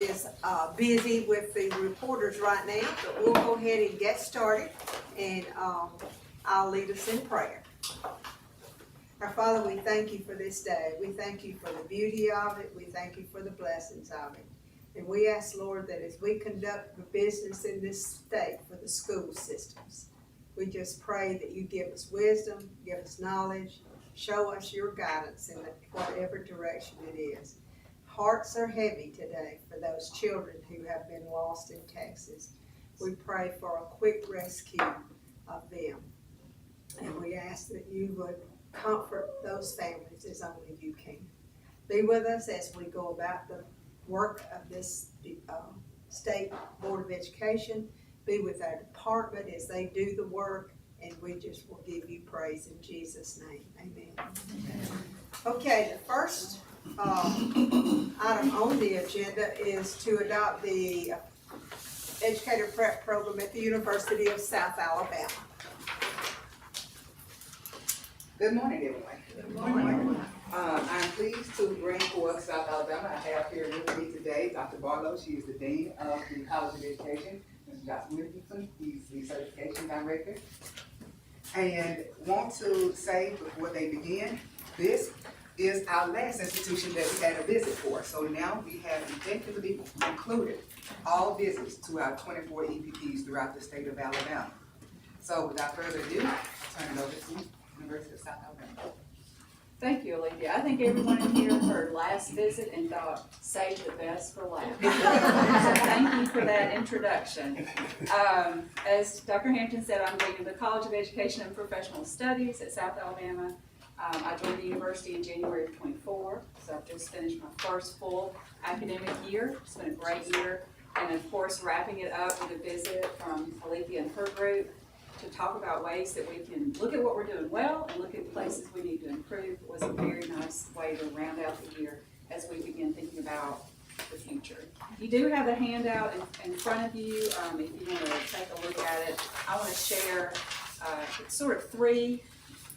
is busy with the reporters right now, but we'll go ahead and get started, and I'll lead us in prayer. Our Father, we thank you for this day. We thank you for the beauty of it. We thank you for the blessings of it. And we ask, Lord, that as we conduct the business in this state for the school systems, we just pray that you give us wisdom, give us knowledge, show us your guidance in whatever direction it is. Hearts are heavy today for those children who have been lost in Texas. We pray for a quick rescue of them. And we ask that you would comfort those families as only you can. Be with us as we go about the work of this State Board of Education. Be with our department as they do the work, and we just will give you praise in Jesus' name. Amen. Okay, the first item on the agenda is to adopt the Educator Prep Program at the University of South Alabama. Good morning, everyone. Good morning. I'm pleased to bring forth South Alabama. I have here with me today Dr. Barlow. She is the Dean of the College of Education. Mr. Johnson Wilkinson, he's the Certification Director. And want to say before they begin, this is our last institution that we had a visit for. So now we have effectively concluded all visits to our 24 EPPs throughout the state of Alabama. So without further ado, I'll turn it over to University of South Alabama. Thank you, Olivia. I think everyone in here heard last visit and thought, save the best for last. So thank you for that introduction. As Dr. Hampton said, I'm dean of the College of Education and Professional Studies at South Alabama. I joined the university in January of 24, so I've just finished my first full academic year. It's been a great year, and of course, wrapping it up with a visit from Olivia and her group to talk about ways that we can look at what we're doing well and look at places we need to improve was a very nice way to round out the year as we begin thinking about the future. You do have a handout in front of you. If you want to take a look at it, I want to share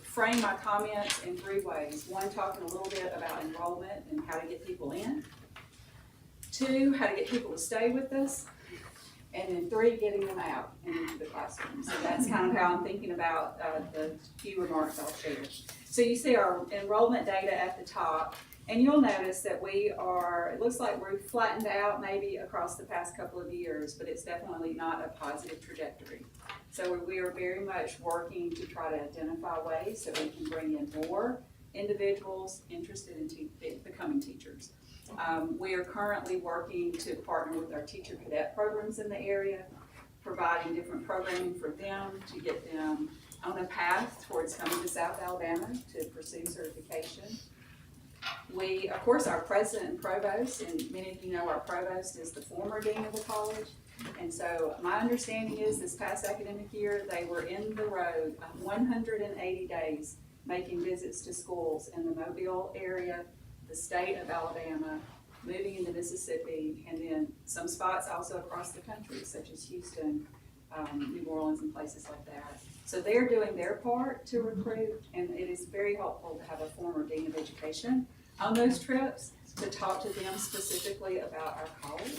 frame my comments in three ways. One, talking a little bit about enrollment and how to get people in. Two, how to get people to stay with us. And then three, getting them out and into the classroom. So that's kind of how I'm thinking about the few remarks I'll share. So you see our enrollment data at the top, and you'll notice that it looks like we're flattened out maybe across the past couple of years, but it's definitely not a positive trajectory. So we are very much working to try to identify ways so we can bring in more individuals interested in becoming teachers. We are currently working to partner with our teacher cadet programs in the area, providing different programming for them to get them on a path towards coming to South Alabama to pursue certification. We, of course, our president and provost, and many of you know our provost is the former dean of the college. And so my understanding is this past academic year, they were in the road 180 days making visits to schools in the Mobile area, the state of Alabama, moving into Mississippi, and then some spots also across the country, such as Houston, New Orleans, and places like that. So they're doing their part to recruit, and it is very helpful to have a former dean of education on those trips to talk to them specifically about our college.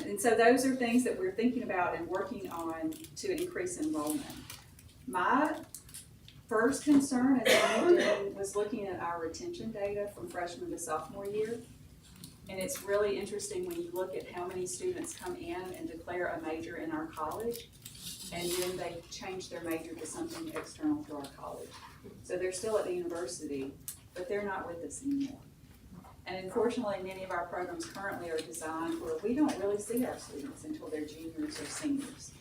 And so those are things that we're thinking about and working on to increase enrollment. My first concern as a dean was looking at our retention data from freshman to sophomore year. And it's really interesting when you look at how many students come in and declare a major in our college, and then they change their major to something external to our college. So they're still at the university, but they're not with us anymore. And unfortunately, many of our programs currently are designed where we don't really see our students until they're juniors or seniors.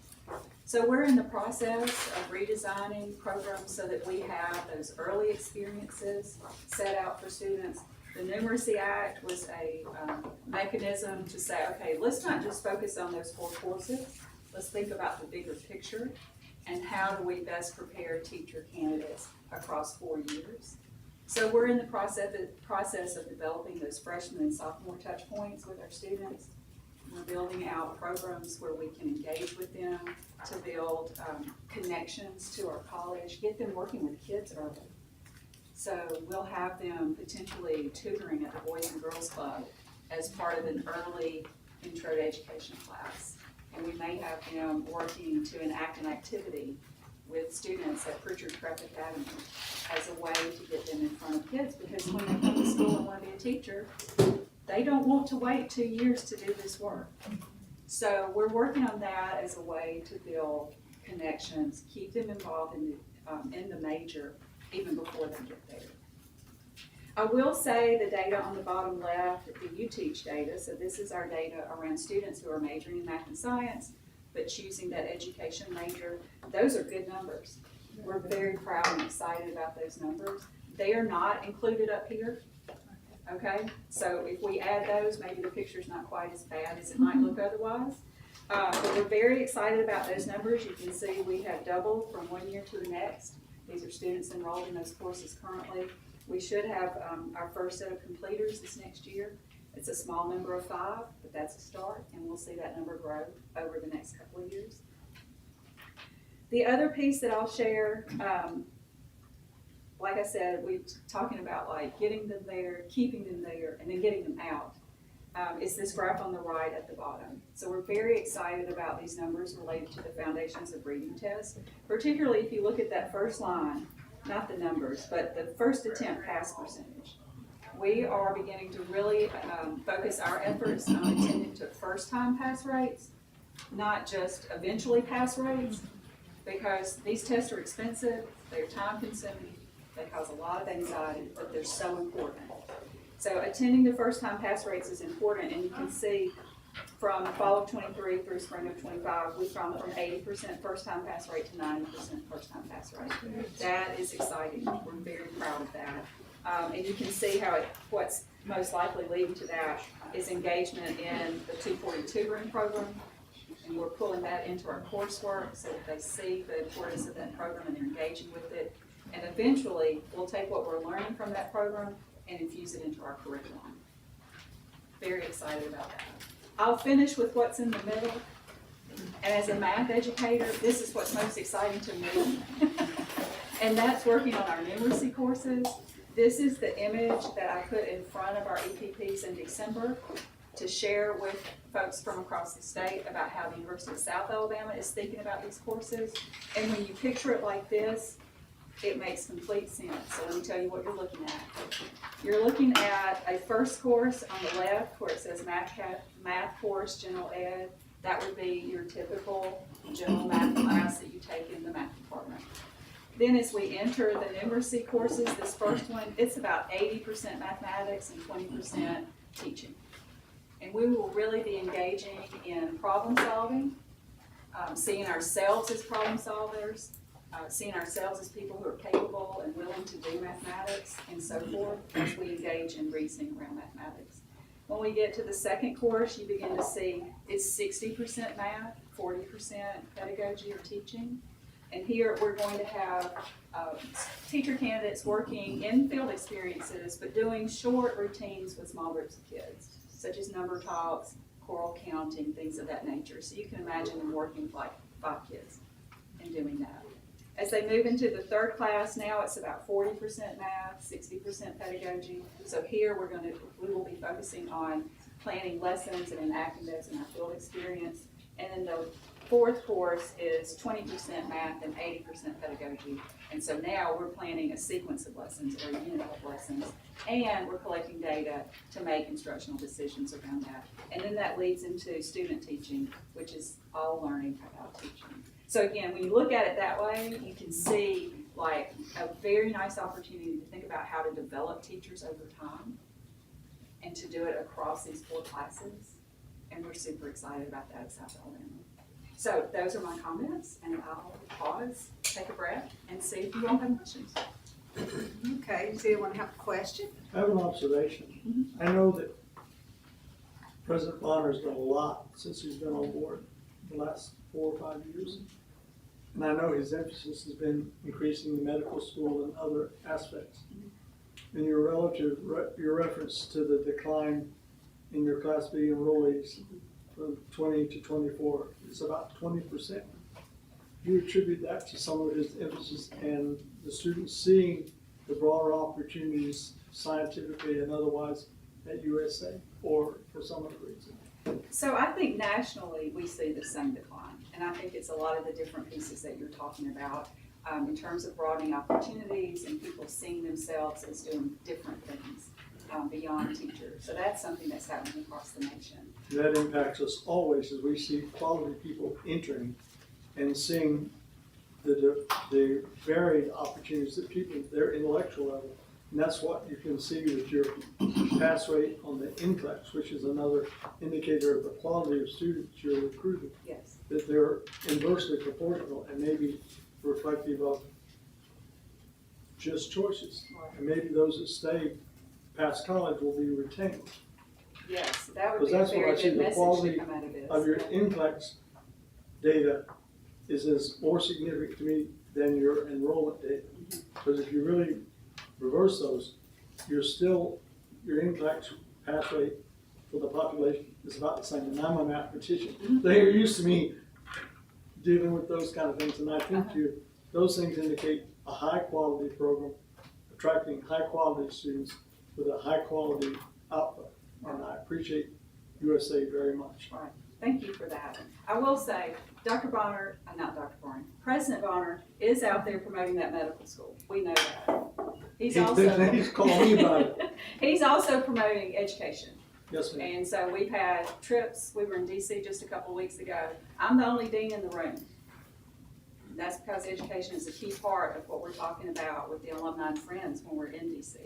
So we're in the process of redesigning programs so that we have those early experiences set out for students. The Numeracy Act was a mechanism to say, okay, let's not just focus on those 4 courses. Let's think about the bigger picture and how do we best prepare teacher candidates across 4 years. So we're in the process of developing those freshman and sophomore touch points with our students. We're building out programs where we can engage with them to build connections to our college, get them working with kids early. So we'll have them potentially tutoring at the Boys and Girls Club as part of an early intro to education class. And we may have them working to enact an activity with students at Pritchard Prep Academy as a way to get them in front of kids, because when they come to school and want to be a teacher, they don't want to wait 2 years to do this work. So we're working on that as a way to build connections, keep them involved in the major even before they get there. I will say the data on the bottom left, the You Teach data, so this is our data around students who are majoring in math and science, but choosing that education major. Those are good numbers. We're very proud and excited about those numbers. They are not included up here, okay? So if we add those, maybe the picture's not quite as bad as it might look otherwise. But we're very excited about those numbers. You can see we have doubled from one year to the next. These are students enrolled in those courses currently. We should have our first set of completers this next year. It's a small number of 5, but that's a start, and we'll see that number grow over the next couple of years. The other piece that I'll share, like I said, we're talking about like getting them there, keeping them there, and then getting them out. Is this graph on the right at the bottom. So we're very excited about these numbers related to the Foundations of Reading test, particularly if you look at that first line, not the numbers, but the first attempt pass percentage. We are beginning to really focus our efforts on attending to first-time pass rates, not just eventually pass rates, because these tests are expensive, they're time-consuming, they cause a lot of anxiety, but they're so important. So attending to first-time pass rates is important, and you can see from fall of 23 through spring of 25, we've gone from 80% first-time pass rate to 90% first-time pass rate. That is exciting. We're very proud of that. And you can see how what's most likely leading to that is engagement in the 240 tutoring program, and we're pulling that into our coursework so that they see the importance of that program and they're engaging with it. And eventually, we'll take what we're learning from that program and infuse it into our curriculum. Very excited about that. I'll finish with what's in the middle. And as a math educator, this is what's most exciting to me. And that's working on our numeracy courses. This is the image that I put in front of our EPPs in December to share with folks from across the state about how the University of South Alabama is thinking about these courses. And when you picture it like this, it makes complete sense. So let me tell you what you're looking at. You're looking at a first course on the left where it says math course, general ed. That would be your typical general math class that you take in the math department. Then as we enter the numeracy courses, this first one, it's about 80% mathematics and 20% teaching. And we will really be engaging in problem solving, seeing ourselves as problem solvers, seeing ourselves as people who are capable and willing to do mathematics and so forth as we engage in reasoning around mathematics. When we get to the second course, you begin to see it's 60% math, 40% pedagogy or teaching. And here we're going to have teacher candidates working in field experiences, but doing short routines with small groups of kids, such as number talks, choral counting, things of that nature. So you can imagine them working with like 5 kids and doing that. As they move into the third class, now it's about 40% math, 60% pedagogy. So here we will be focusing on planning lessons and enacting those in our field experience. And then the fourth course is 20% math and 80% pedagogy. And so now we're planning a sequence of lessons or a unit of lessons, and we're collecting data to make instructional decisions around that. And then that leads into student teaching, which is all learning about teaching. So again, when you look at it that way, you can see like a very nice opportunity to think about how to develop teachers over time and to do it across these 4 classes. And we're super excited about that at South Alabama. So those are my comments, and I'll pause, take a breath, and see if you all have questions. Okay, does anyone have a question? I have an observation. I know that President Bonner's done a lot since he's been on board the last 4 or 5 years. And I know his emphasis has been increasing the medical school and other aspects. And your reference to the decline in your Class B enrollees from 20 to 24 is about 20%. Do you attribute that to some of his emphasis and the students seeing the broader opportunities scientifically and otherwise at USA? or for some other reason? So I think nationally, we see the same decline, and I think it's a lot of the different pieces that you're talking about, in terms of broadening opportunities and people seeing themselves as doing different things, beyond teachers. So that's something that's happening across the nation. That impacts us always as we see quality people entering and seeing the varied opportunities that people, their intellectual level. And that's what you can see with your pass rate on the NCLEX, which is another indicator of the quality of students you're recruiting, Yes. that they're inversely proportional and maybe reflective of just choices. And maybe those that stay past college will be retained. Yes, that would Because be a that's what I very see, good the message quality to come out of this. Of your NCLEX data is as more significant to me than your enrollment data. Because if you really reverse those, you're still, your NCLEX pass rate for the population is about the same. And I'm a mathematician. They're used to me dealing with those kind of things. And I think those things indicate a high quality program, attracting high quality students with a high quality output. And I appreciate USA very much. Right. Thank you for that. I will say, Dr. Bonner, not Dr. Bonner, President Bonner is out there promoting that medical school. We know that. He's called me about it. He's also promoting education. Yes, ma'am. And so we've had trips. We were in DC just a couple of weeks ago. I'm the only dean in the room. And that's because education is a key part of what we're talking about with the alumni and friends when we're in DC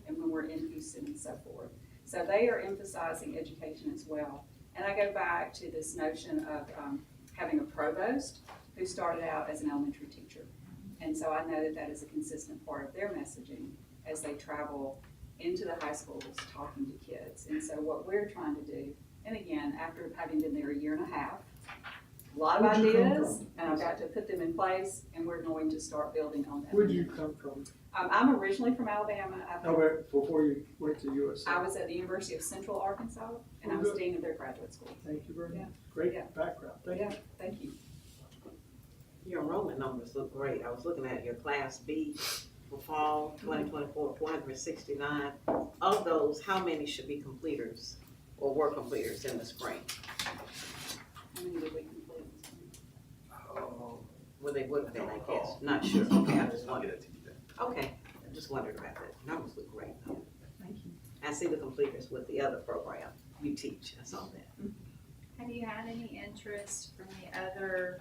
and when we're in Houston and so forth. So they are emphasizing education as well. And I go back to this notion of having a provost who started out as an elementary teacher. And so I know that that is a consistent part of their messaging as they travel into the high schools talking to kids. And so what we're trying to do, and again, after having been there a year and a half, a lot of Where'd you come ideas, from? and I've got to put them in place, and we're going to start building on them. Where'd you come from? I'm originally from Alabama. Before you went to USA. I was at the University of Central Arkansas, and I was dean of their graduate school. Thank you very Yeah. much. Great Yeah. background. Thank you. Yeah, thank you. Your enrollment numbers look great. I was looking at your Class B for fall 2024, 469. Of those, how many should be completers or were completers in the spring? How many did we complete? Well, they would have been, I guess. Not sure. Okay, I just wondered. Okay, I just wondered about that. Numbers look great though. Thank you. I see the completers with the other program you teach. I saw that. Have you had any interest from the other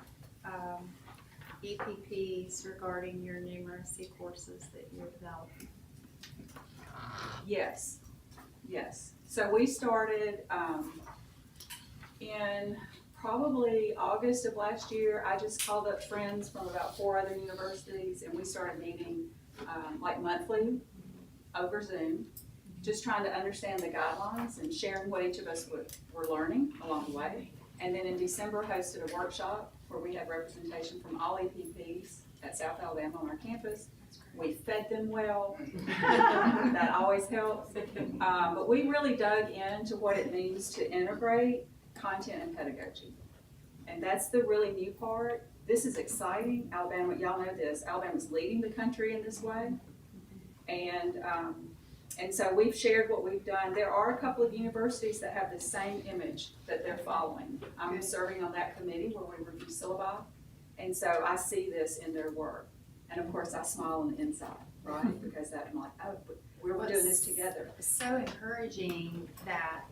EPPs regarding your numeracy courses that you're developing? Yes, yes. So we started in probably August of last year. I just called up friends from about 4 other universities, and we started meeting like monthly over Zoom, just trying to understand the guidelines and sharing what each of us were learning along the way. And then in December, hosted a workshop where we had representation from all EPPs at South Alabama on our campus. We fed them well. That always helps. But we really dug into what it means to integrate content and pedagogy. And that's the really new part. This is exciting. Alabama, y'all know this, Alabama's leading the country in this way. And so we've shared what we've done. There are a couple of universities that have the same image that they're following. I'm serving on that committee where we review syllabi. And so I see this in their work. And of course, I smile on the inside, right? Because that I'm like, oh, we're doing this together. It's so encouraging that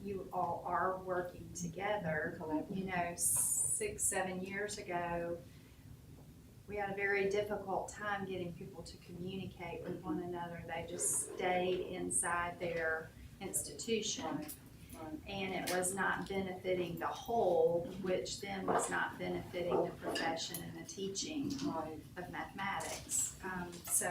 you all are working together. You know, 6-7 years ago, we had a very difficult time getting people to communicate with one another. They just stayed inside their institution. Right. And it was not benefiting the whole, which then was not benefiting the profession and the teaching Right. of mathematics. So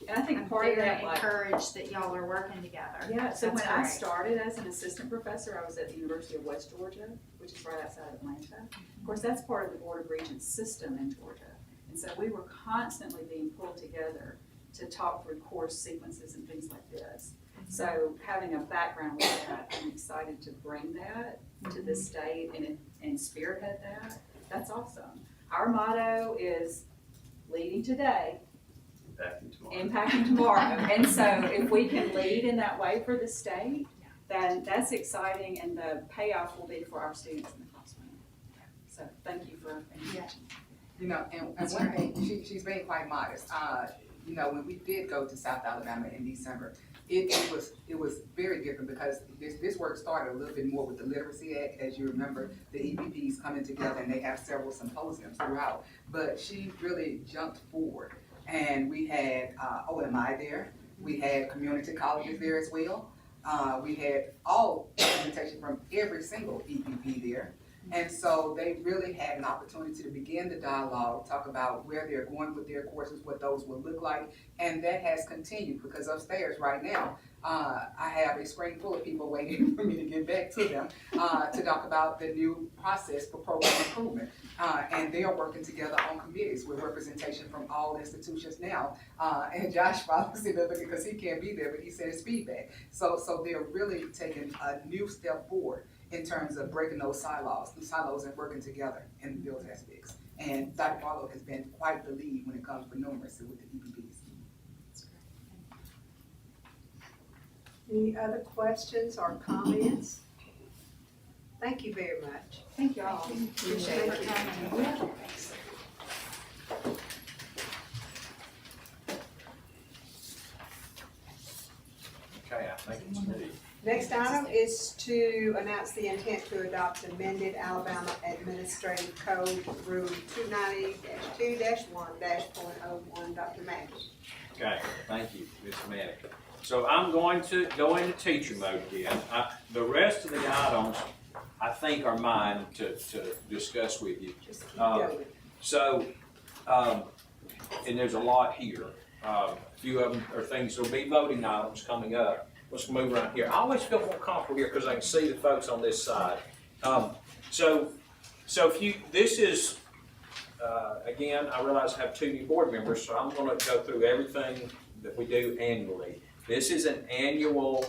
And I think I'm part of very that, like, encouraged that y'all are working together. yeah, so when That's I great. started as an assistant professor, I was at the University of West Georgia, which is right outside of Atlanta. Of course, that's part of the Board of Regents system in Georgia. And so we were constantly being pulled together to talk through course sequences and things like this. So having a background with that, I'm excited to bring that to the state and spearhead that. That's awesome. Our motto is leading today, impacting tomorrow. And so if we can lead in that way for the state, then that's exciting, and the payoff will be for our students in the classroom. So thank you for engaging. You know, and That's one thing, she's being quite modest. You know, when we did go to South Alabama in December, it was very different because this work started a little bit more with the Literacy Act. As you remember, the EPPs coming together and they have several symposiums throughout. But she really jumped forward, and we had OMI there. We had community colleges there as well. We had all representation from every single EPP there. And so they really had an opportunity to begin the dialogue, talk about where they're going with their courses, what those will look like. And that has continued because upstairs right now, I have a screen full of people waiting for me to get back to them to talk about the new process for program improvement. And they are working together on committees with representation from all institutions now. And Josh probably said that because he can't be there, but he said it's feedback. So they're really taking a new step forward in terms of breaking those silos and working together in those aspects. And Dr. Barlow has been quite the lead when it comes to numeracy with the EPPs. Any other questions or comments? Thank you very much. Thank you all. Appreciate it. Okay, I think it's me. Next item is to announce the intent to adopt amended Alabama Administrative Code Rule 290-2-1-.01. Dr. Mathis. Okay, thank you, Ms. Manning. So I'm going to go into teacher mode again. The rest of the items, I think, are mine to discuss with you. Just keep going. So, and there's a lot here. A few of them are things, there'll be voting items coming up. Let's move around here. I always feel more comfortable here because I can see the folks on this side. So if you, this is, again, I realize I have 2 new board members, so I'm going to go through everything that we do annually. This is an annual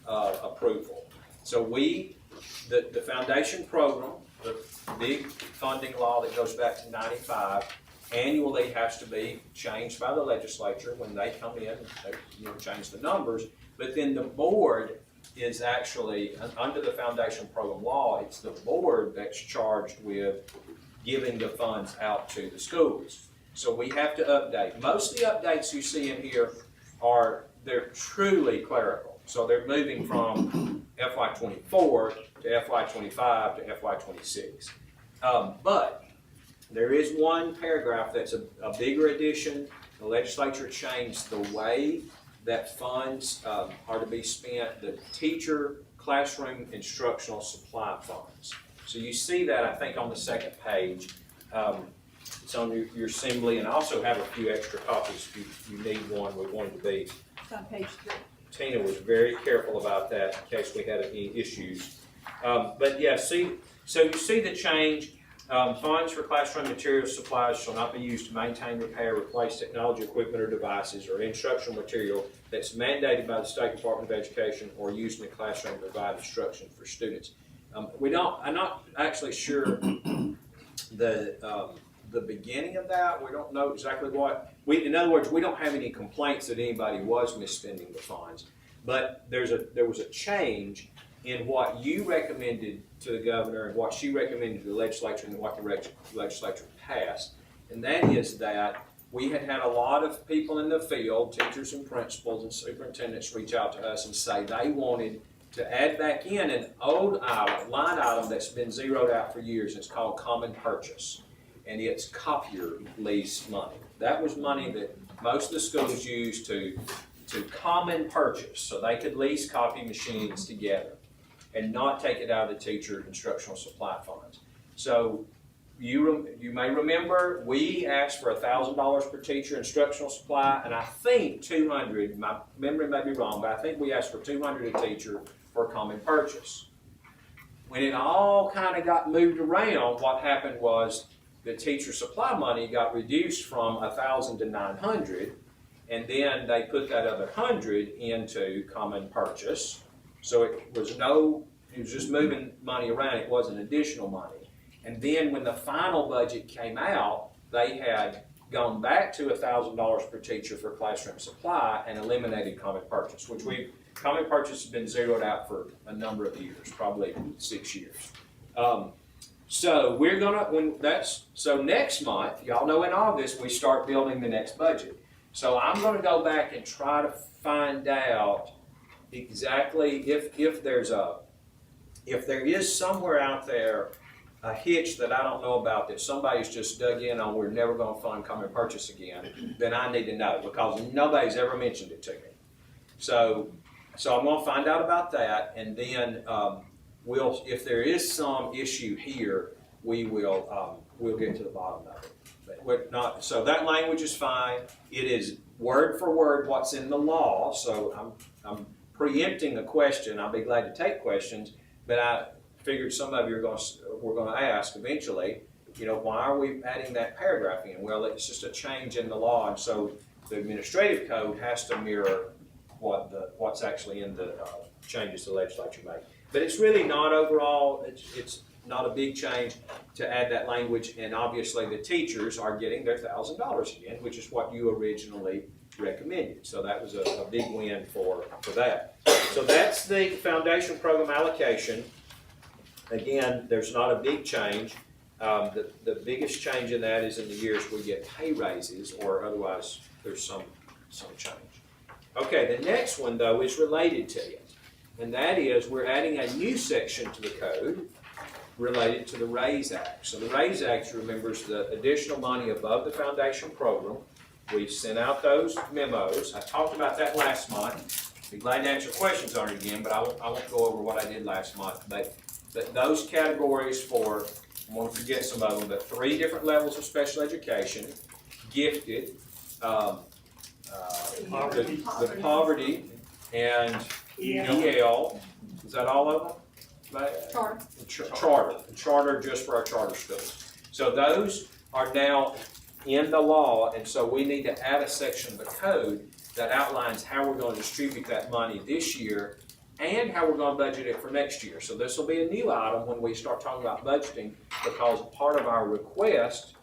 approval. So the foundation program, the big funding law that goes back to 95, annually has to be changed by the legislature when they come in and they, change the numbers. But then the board is actually, under the foundation program law, it's the board that's charged with giving the funds out to the schools. So we have to update. Most of the updates you see in here they're truly clerical. So they're moving from FY24 to FY25 to FY26. But there is one paragraph that's a bigger addition. The legislature changed the way that funds are to be spent, the teacher classroom instructional supply funds. So you see that, I think, on the second page. It's on your assembly, and I also have a few extra copies if you need one. We wanted to be. It's on page 3. Tina was very careful about that in case we had any issues. But yeah, so you see the change. Funds for classroom materials supplies shall not be used to maintain, repair, replace technology, equipment, or devices or instructional material that's mandated by the State Department of Education or used in the classroom to provide instruction for students. I'm not actually sure the beginning of that. We don't know exactly what. In other words, we don't have any complaints that anybody was misspending the funds. But there was a change in what you recommended to the governor and what she recommended to the legislature and what the legislature passed. And that is that we had a lot of people in the field, teachers and principals and superintendents, reach out to us and say they wanted to add back in an old line item that's been zeroed out for years. It's called common purchase. And it's copier lease money. That was money that most of the schools used to common purchase, so they could lease copy machines together and not take it out of the teacher instructional supply funds. So you may remember we asked for $1,000 per teacher instructional supply, and I think 200. My memory may be wrong, but I think we asked for 200 a teacher for common purchase. When it all kind of got moved around, what happened was the teacher supply money got reduced from 1,000 to 900, and then they put that other 100 into common purchase. So it was just moving money around. It wasn't additional money. And then when the final budget came out, they had gone back to $1,000 per teacher for classroom supply and eliminated common purchase, which common purchase has been zeroed out for a number of years, probably 6 years. So we're gonna, so next month, y'all know in August, we start building the next budget. So I'm gonna go back and try to find out exactly if there is somewhere out there a hitch that I don't know about that somebody's just dug in on, we're never gonna fund common purchase again, then I need to know, because nobody's ever mentioned it to me. So I'm gonna find out about that, and then, if there is some issue here, we'll get to the bottom of it. But we're not, so that language is fine. It is word for word what's in the law, so I'm preempting a question. I'll be glad to take questions, but I figured some of you were gonna ask eventually, why are we adding that paragraph in? Well, it's just a change in the law, and so the administrative code has to mirror what's actually in the changes the legislature made. But it's really not overall, it's not a big change to add that language, and obviously the teachers are getting their $1,000 again, which is what you originally recommended. So that was a big win for that. So that's the foundation program allocation. Again, there's not a big change. The biggest change in that is in the years we get pay raises, or otherwise there's some change. Okay, the next one though is related to it, and that is we're adding a new section to the code related to the RAISE Act. So the RAISE Act, remembers the additional money above the foundation program. We sent out those memos. I talked about that last month. Be glad to answer questions on it again, but I won't go over what I did last month. But those categories for, I won't forget some of them, but 3 different levels of special education, gifted, the poverty, and EL. Is that all of them? Charter just for our charter schools. So those are now in the law, and so we need to add a section of the code that outlines how we're going to distribute that money this year and how we're going to budget it for next year. So this will be a new item when we start talking about budgeting, because part of our request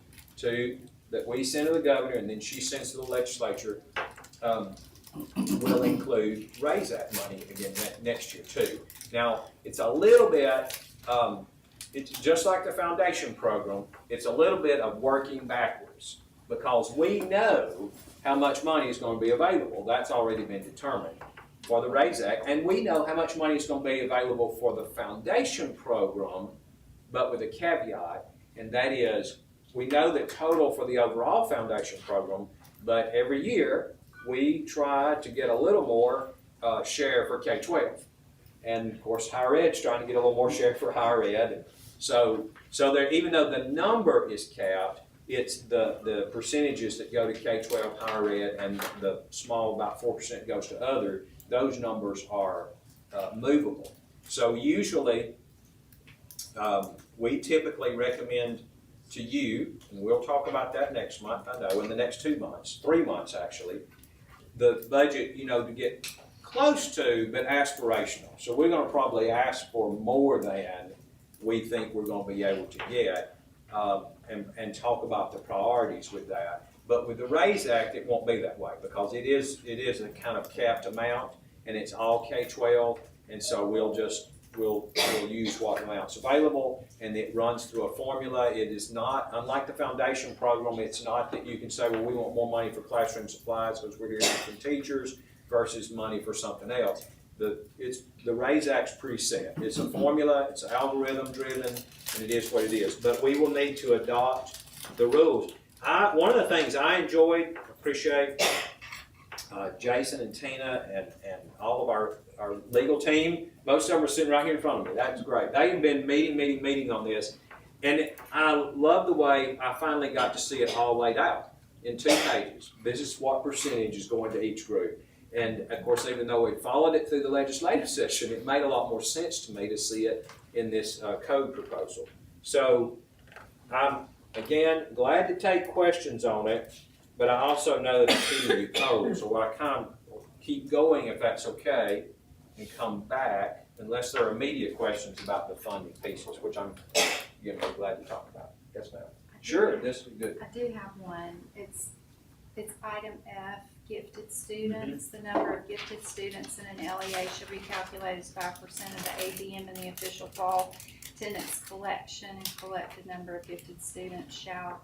that we send to the governor and then she sends to the legislature will include RAISE Act money again next year too. Now, it's a little bit, it's just like the foundation program, it's a little bit of working backwards, because we know how much money is going to be available. That's already been determined for the RAISE Act, and we know how much money is going to be available for the foundation program, but with a caveat, and that is, we know the total for the overall foundation program, but every year we try to get a little more share for K-12. And of course, higher ed's trying to get a little more share for higher ed. And so there, even though the number is capped, it's the percentages that go to K-12, higher ed, and the small, about 4% goes to other. Those numbers are movable. So usually, we typically recommend to you, and we'll talk about that next month, I know, in the next 2 months, 3 months actually, the budget, to get close to, but aspirational. So we're going to probably ask for more than we think we're going to be able to get, and talk about the priorities with that. But with the RAISE Act, it won't be that way, because it is a kind of capped amount, and it's all K-12, and so we'll use what amounts available, and it runs through a formula. It is not, unlike the foundation program, it's not that you can say, well, we want more money for classroom supplies because we're hearing from teachers versus money for something else. The RAISE Act's pretty set. It's a formula, it's algorithm driven, and it is what it is. But we will need to adopt the rules. One of the things I enjoyed, appreciate Jason and Tina and all of our legal team. Most of them are sitting right here in front of me. That's great. They've been meeting on this. And I love the way I finally got to see it all laid out in 2 pages. This is what percentage is going to each group. And of course, even though we followed it through the legislative session, it made a lot more sense to me to see it in this code proposal. So I'm, again, glad to take questions on it, but I also know that it's keeping you cold. So I kind of keep going, if that's okay, and come back, unless there are immediate questions about the funding pieces, which I'm glad to talk about. Yes, ma'am. Sure, this is good. I do have one. It's item F, gifted students. The number of gifted students in an LEA should be calculated as 5% of the ABM in the official fall attendance collection, and collected number of gifted students shall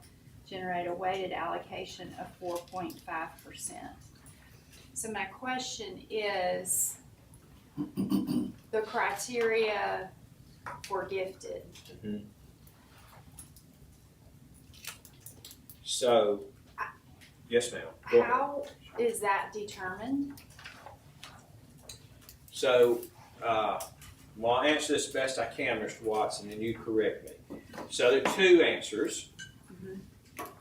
generate a weighted allocation of 4.5%. So my question is, the criteria for gifted. So, yes, ma'am. Go ahead. How is that determined? So, well, I'll answer this best I can, Mr. Watson, and you correct me. So there are two answers.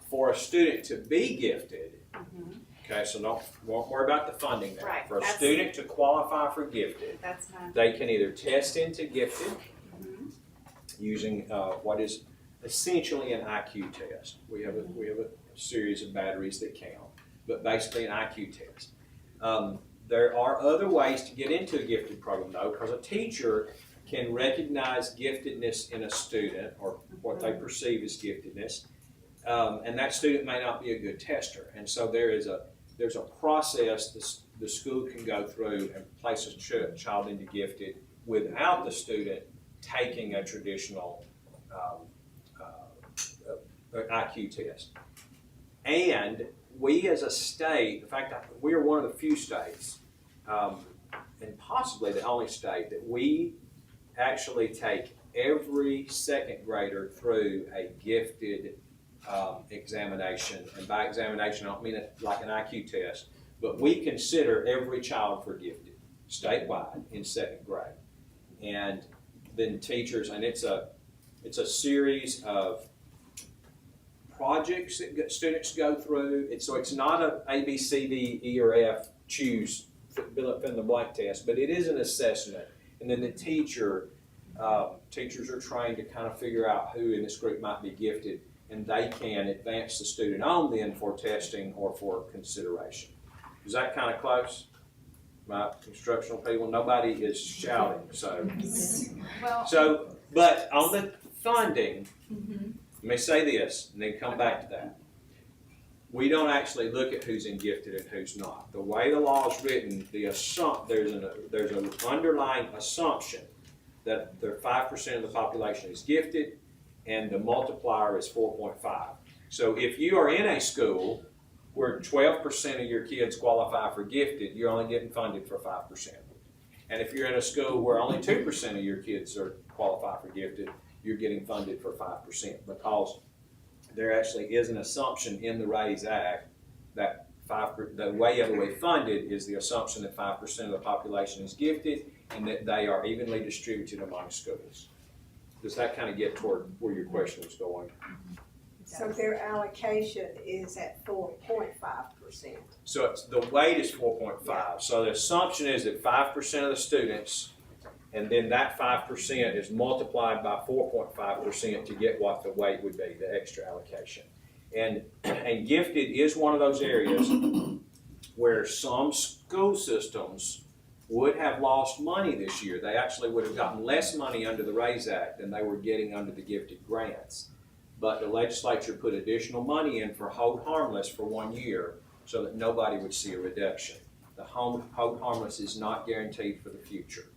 For a student to be gifted, okay, so won't worry about the funding there. Right, For a that's- student to qualify for gifted, That's my, they can either test into gifted using what is essentially an IQ test. We have a series of batteries that count, but basically an IQ test. There are other ways to get into a gifted program though, because a teacher can recognize giftedness in a student or what they perceive as giftedness, and that student may not be a good tester. And so there's a process the school can go through and place a child into gifted without the student taking a traditional IQ test. And we as a state, in fact, we are one of the few states, and possibly the only state, that we actually take every second grader through a gifted examination. And by examination, I don't mean it like an IQ test, but we consider every child for gifted statewide in second grade. And then teachers, and it's a series of projects that students go through. So it's not a B, C, D, E, or F, choose, fill in the blank test, but it is an assessment. And then the teachers are trained to kind of figure out who in this group might be gifted, and they can advance the student on then for testing or for consideration. Is that kind of close? My instructional people, nobody is shouting, so. well, So, but on the funding, let me say this, and then come back to that. We don't actually look at who's in gifted and who's not. The way the law is written, there's an underlying assumption that the 5% of the population is gifted, and the multiplier is 4.5. So if you are in a school where 12% of your kids qualify for gifted, you're only getting funded for 5%. And if you're in a school where only 2% of your kids qualify for gifted, you're getting funded for 5%, because there actually is an assumption in the RAISE Act that the way we funded is the assumption that 5% of the population is gifted and that they are evenly distributed among schools. Does that kind of get toward where your question was going? So their allocation is at 4.5%. So the weight is 4.5. So the assumption is that 5% of the students, and then that 5% is multiplied by 4.5% to get what the weight would be, the extra allocation. And gifted is one of those areas where some school systems would have lost money this year. They actually would have gotten less money under the RAISE Act than they were getting under the gifted grants. But the legislature put additional money in for hold harmless for 1 year so that nobody would see a reduction. The hold harmless is not guaranteed for the future.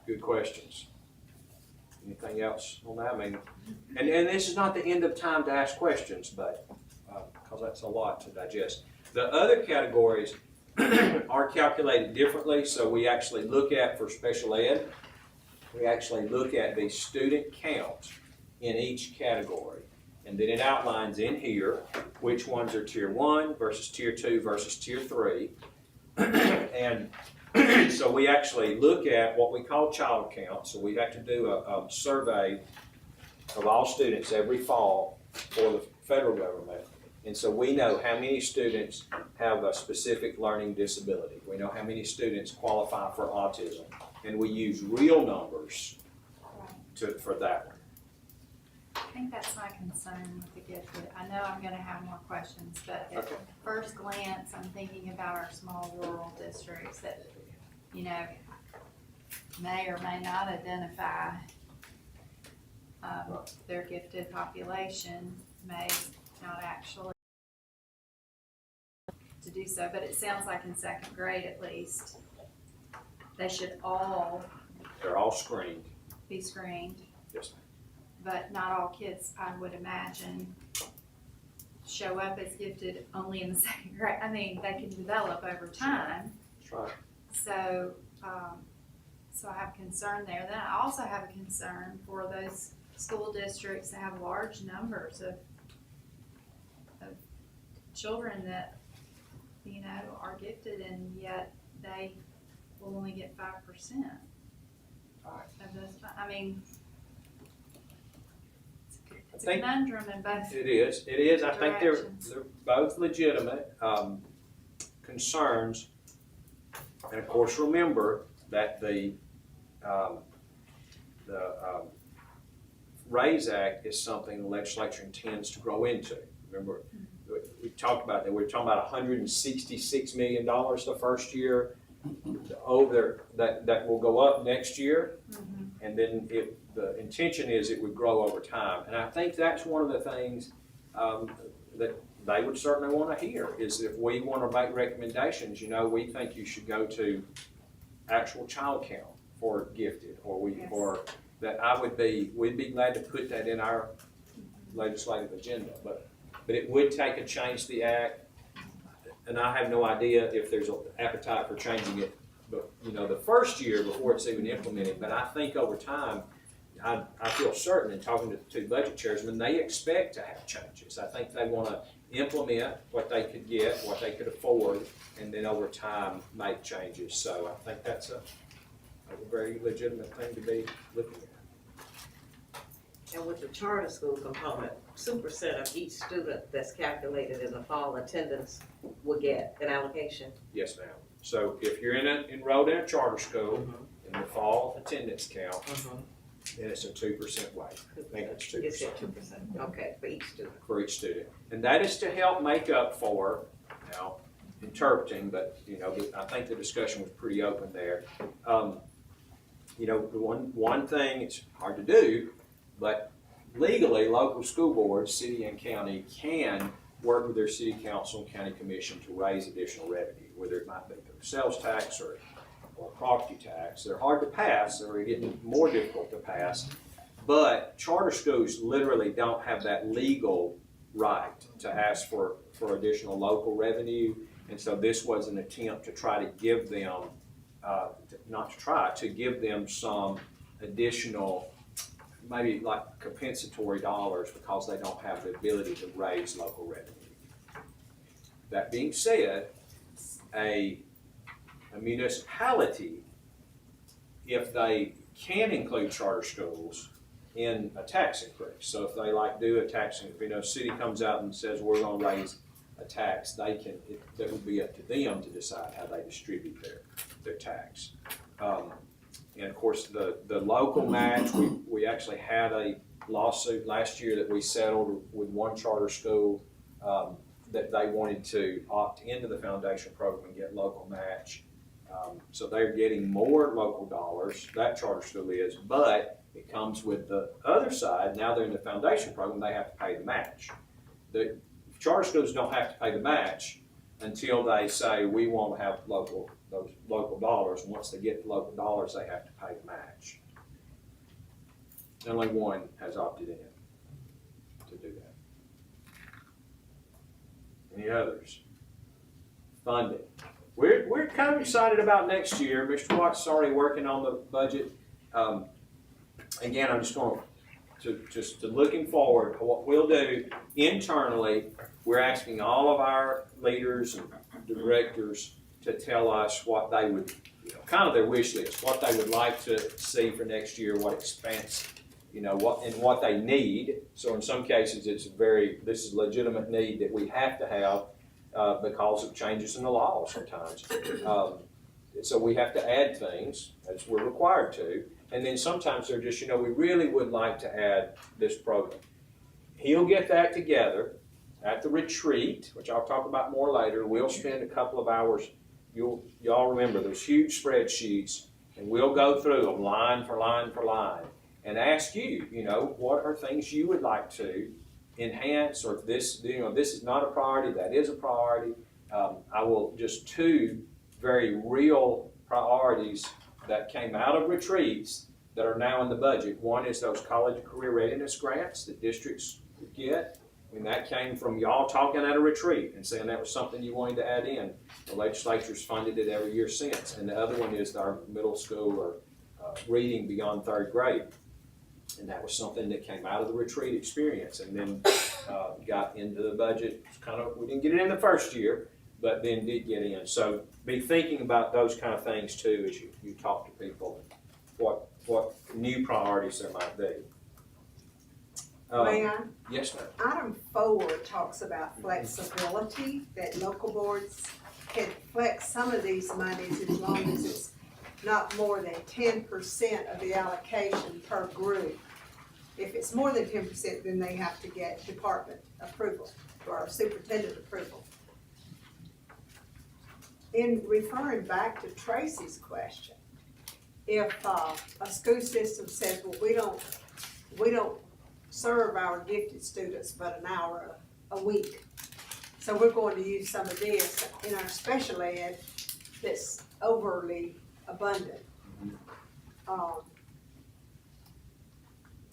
Good questions. Anything else on that? I mean, and this is not the end of time to ask questions, but because that's a lot to digest. The other categories are calculated differently, so we actually look at, for special ed, we actually look at the student count in each category. And then it outlines in here which ones are tier 1 versus tier 2 versus tier 3. And so we actually look at what we call child count. So we have to do a survey of all students every fall for the federal government. And so we know how many students have a specific learning disability. We know how many students qualify for autism. And we use real numbers for that one. I think that's my concern with the gifted. I know I'm gonna have more questions, but at Okay. first glance, I'm thinking about our small rural districts that, you know, may or may not identify their gifted population, may not actually to do so, but it sounds like in second grade at least, they should all They're all screened. be screened, Yes, ma'am. but not all kids, I would imagine, show up as gifted only in the second grade. I mean, they can develop over time. That's right. So, so I have concern there. Then I also have a concern for those school districts that have large numbers of children that, you know, are gifted and yet they will only get 5% Right. of those. I mean, it's a think- conundrum in both. It is. I think Directions. they're both legitimate, concerns. And of course, remember that the RAISE Act is something the legislature intends to grow into. Remember, we talked about that, we were talking about $166 million the first year. Over that will go up next year. Mhm. And then the intention is it would grow over time. And I think that's one of the things that they would certainly want to hear, is if we want to make recommendations, you know, we think you should go to actual child count for gifted, or Yes. or that we'd be glad to put that in our legislative agenda. But it would take a change to the act, and I have no idea if there's an appetite for changing it, but, you know, the first year before it's even implemented. But I think over time, I feel certain in talking to the two budget chairmen, they expect to have changes. I think they want to implement what they could get, what they could afford, and then over time make changes. So I think that's a very legitimate thing to be looking at. And with the charter school component, 2% of each student that's calculated in the fall attendance will get an allocation. Yes, ma'am. So if you're enrolled in a charter school, in the fall attendance count, then it's a 2% weight. I think it's 2%. It's at 2%, okay, for each student. For each student. And that is to help make up for, now, interpreting, but, you know, I think the discussion was pretty open there. You know, the one thing, it's hard to do, but legally, local school boards, city and county, can work with their city council and county commission to raise additional revenue, whether it might be through sales tax or property tax. They're hard to pass, they're getting more difficult to pass, but charter schools literally don't have that legal right to ask for additional local revenue. And so this was an attempt to try to give them, to give them some additional, maybe like compensatory dollars, because they don't have the ability to raise local revenue. That being said, a municipality, if they can include charter schools in a tax increase, so if they do a tax, you know, city comes out and says we're going to raise a tax, that would be up to them to decide how they distribute their tax. And of course, the local match, we actually had a lawsuit last year that we settled with one charter school that they wanted to opt into the foundation program and get local match. So they're getting more local dollars, that charter school is, but it comes with the other side. Now they're in the foundation program, they have to pay the match. The charter schools don't have to pay the match until they say we won't have those local dollars. And once they get the local dollars, they have to pay the match. Only one has opted in to do that. Any others? Funding. We're kind of excited about next year. Mr. Watt's already working on the budget. Again, I'm just going to looking forward. What we'll do internally, we're asking all of our leaders and directors to tell us what they would, you know, kind of their wish list, what they would like to see for next year, what expense, you know, what they need. So in some cases, this is a legitimate need that we have to have because of changes in the law sometimes. So we have to add things as we're required to. And then sometimes they're just, you know, we really would like to add this program. He'll get that together at the retreat, which I'll talk about more later. We'll spend a couple of hours. Y'all remember those huge spreadsheets, and we'll go through them line for line for line and ask you, you know, what are things you would like to enhance, or if this, this is not a priority, that is a priority. I will, just two very real priorities that came out of retreats that are now in the budget. One is those college career readiness grants that districts get. I mean, that came from y'all talking at a retreat and saying that was something you wanted to add in. The legislature's funded it every year since. And the other one is our middle school or reading beyond third grade. And that was something that came out of the retreat experience and then got into the budget. We didn't get it in the first year, but then did get in. So be thinking about those kind of things too as you talk to people, what new priorities there might be. May I? Yes, ma'am. Item 4 talks about flexibility, that local boards can flex some of these monies as long as it's not more than 10% of the allocation per group. If it's more than 10%, then they have to get department approval or superintendent approval. In referring back to Tracy's question, if a school system says, well, we don't serve our gifted students but an hour a week, so we're going to use some of this in our special ed that's overly abundant.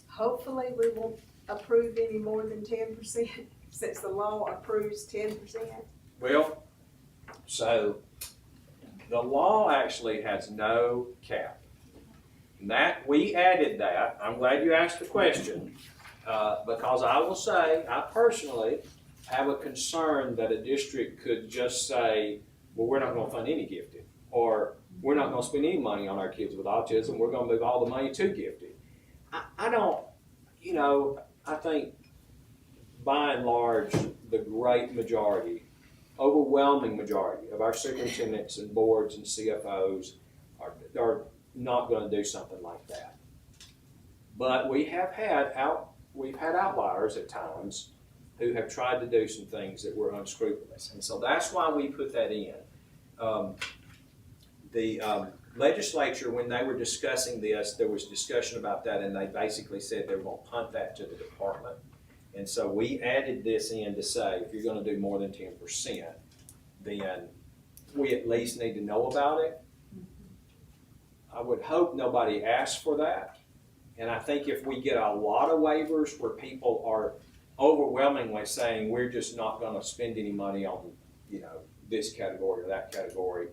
Hopefully we won't approve any more than 10%, since the law approves 10%. Well, so the law actually has no cap. And that, we added that. I'm glad you asked the question, because I will say, I personally have a concern that a district could just say, well, we're not going to fund any gifted, or we're not going to spend any money on our kids with autism. We're going to move all the money to gifted. I don't, I think by and large, the great majority, overwhelming majority of our superintendents and boards and CFOs are not going to do something like that. But we have had outliers at times who have tried to do some things that were unscrupulous. And so that's why we put that in. The legislature, when they were discussing this, there was discussion about that, and they basically said they were going to punt that to the department. And so we added this in to say, if you're going to do more than 10%, then we at least need to know about it. I would hope nobody asks for that. And I think if we get a lot of waivers where people are overwhelmingly saying, we're just not going to spend any money on, this category or that category,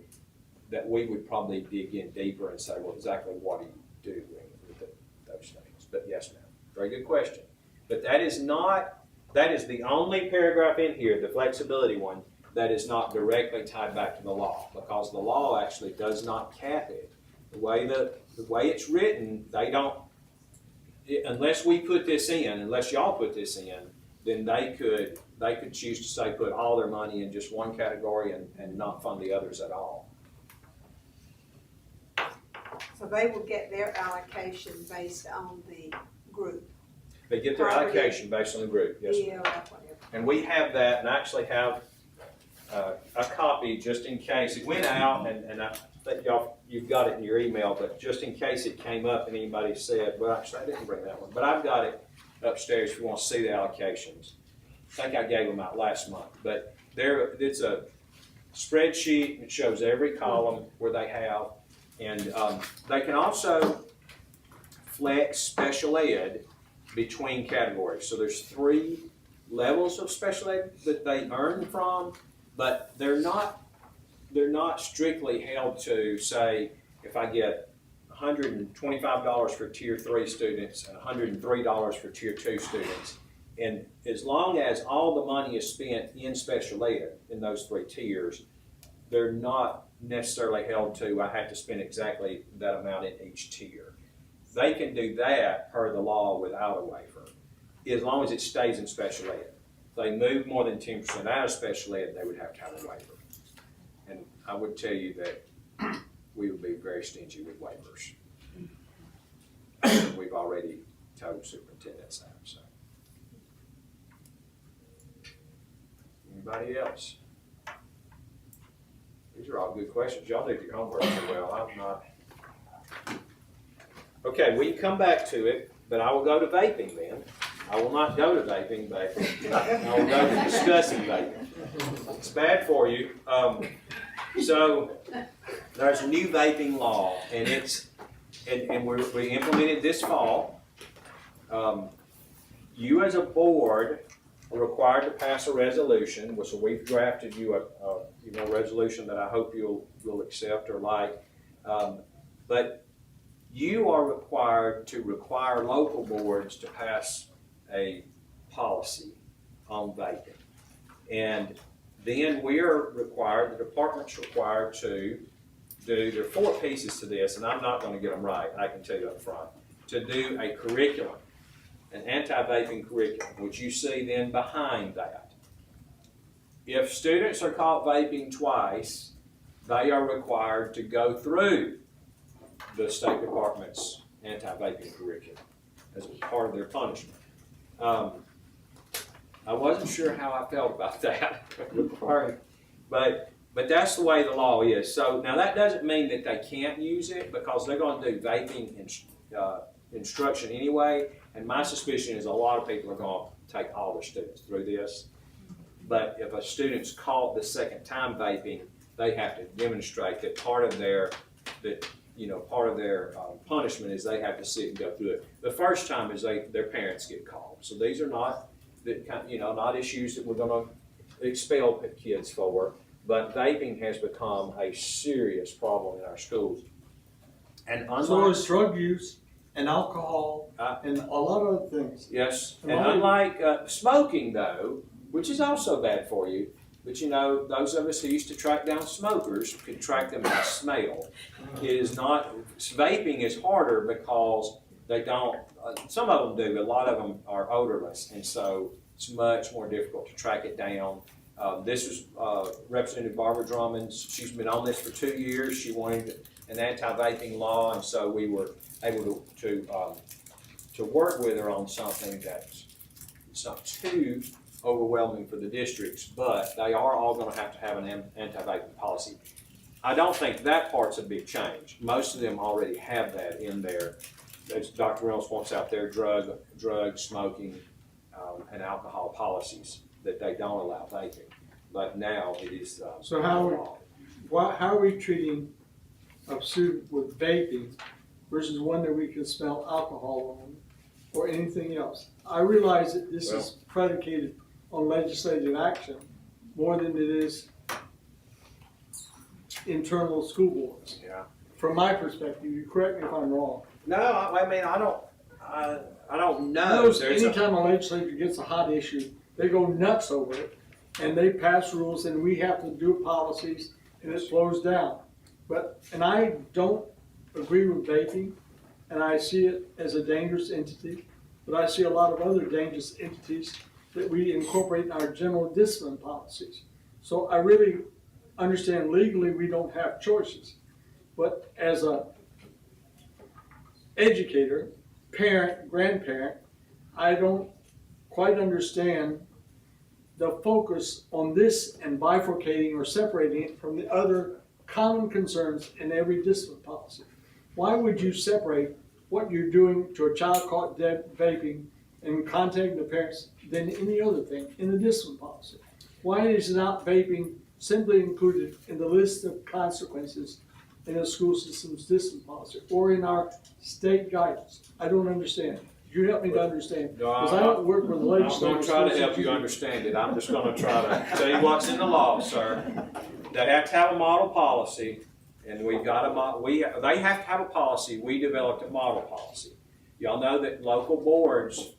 that we would probably dig in deeper and say, well, exactly what are you doing with those things? But yes, ma'am. Very good question. But that is the only paragraph in here, the flexibility one, that is not directly tied back to the law, because the law actually does not cap it. The way it's written, they don't, unless we put this in, unless y'all put this in, then they could choose to say put all their money in just one category and not fund the others at all. So they will get their allocation based on the group. They get their allocation based on the group, yes, ma'am. ELF, whatever. And we have that, and I actually have a copy just in case. It went out, and I think you've got it in your email, but just in case it came up and anybody said, well, actually, I didn't bring that one, but I've got it upstairs if you want to see the allocations. I think I gave them out last month, but it's a spreadsheet. It shows every column where they have, and they can also flex special ed between categories. So there's 3 levels of special ed that they earn from, but they're not strictly held to, say, if I get $125 for tier 3 students and $103 for tier 2 students, and as long as all the money is spent in special ed in those 3 tiers, they're not necessarily held to, I have to spend exactly that amount in each tier. They can do that per the law without a waiver, as long as it stays in special ed. If they move more than 10% out of special ed, they would have to have a waiver. And I would tell you that we would be very stingy with waivers. We've already told superintendents that, so. Anybody else? These are all good questions. Y'all did your homework so well. I'm not. Okay, we can come back to it, but I will go to vaping then. I will not go to vaping, but I will go to discussing vaping. It's bad for you. So there's a new vaping law, and we implemented this fall. You as a board are required to pass a resolution, so we've drafted you a resolution that I hope you'll accept or like. But you are required to require local boards to pass a policy on vaping. And then we are required, the department's required to do, there are 4 pieces to this, and I'm not going to get them right, I can tell you up front, to do a curriculum, an anti-vaping curriculum, which you see then behind that. If students are caught vaping twice, they are required to go through the State Department's anti-vaping curriculum as part of their punishment. I wasn't sure how I felt about that, but that's the way the law is. So now that doesn't mean that they can't use it, because they're going to do vaping instruction anyway. And my suspicion is a lot of people are going to take all their students through this. But if a student's caught the second time vaping, they have to demonstrate that part of their punishment is they have to sit and go through it. The first time is their parents get called. So these are not not issues that we're going to expel kids for. But vaping has become a serious problem in our schools. And So is drug use and alcohol and a lot of other things. Yes, and unlike smoking, though, which is also bad for you, but those of us who used to track down smokers could track them by smell. It is not, vaping is harder because they don't, some of them do, but a lot of them are odorless, and so it's much more difficult to track it down. This was Representative Barbara Drummond. She's been on this for 2 years. She wanted an anti-vaping law, and so we were able to work with her on something that's not too overwhelming for the districts, but they are all going to have an anti-vaping policy. I don't think that part's a big change. Most of them already have that in there. As Dr. Reynolds points out, their drug, smoking, and alcohol policies that they don't allow vaping. But now it is. So how are we treating a student with vaping versus one that we can smell alcohol on or anything else? I realize that this is predicated on legislative action more than it is internal school boards. Yeah. From my perspective, you correct me if I'm wrong. No, I mean I don't know. Anytime a legislature gets a hot issue, they go nuts over it, and they pass rules, and we have to do policies, and it slows down. And I don't agree with vaping, and I see it as a dangerous entity, but I see a lot of other dangerous entities that we incorporate in our general discipline policies. So I really understand legally we don't have choices, but as a educator, parent, grandparent, I don't quite understand the focus on this and bifurcating or separating it from the other common concerns in every discipline policy. Why would you separate what you're doing to a child caught dead vaping and contacting the parents than any other thing in the discipline policy? Why is not vaping simply included in the list of consequences in a school system's discipline policy or in our state guidance? I don't understand. You help me to understand, because I don't work with the legislature. I'm going to try to help you understand it. I'm just going to try to tell you what's in the law, sir. They have to have a model policy, and we've got they have to have a policy. We developed a model policy. Y'all know that local boards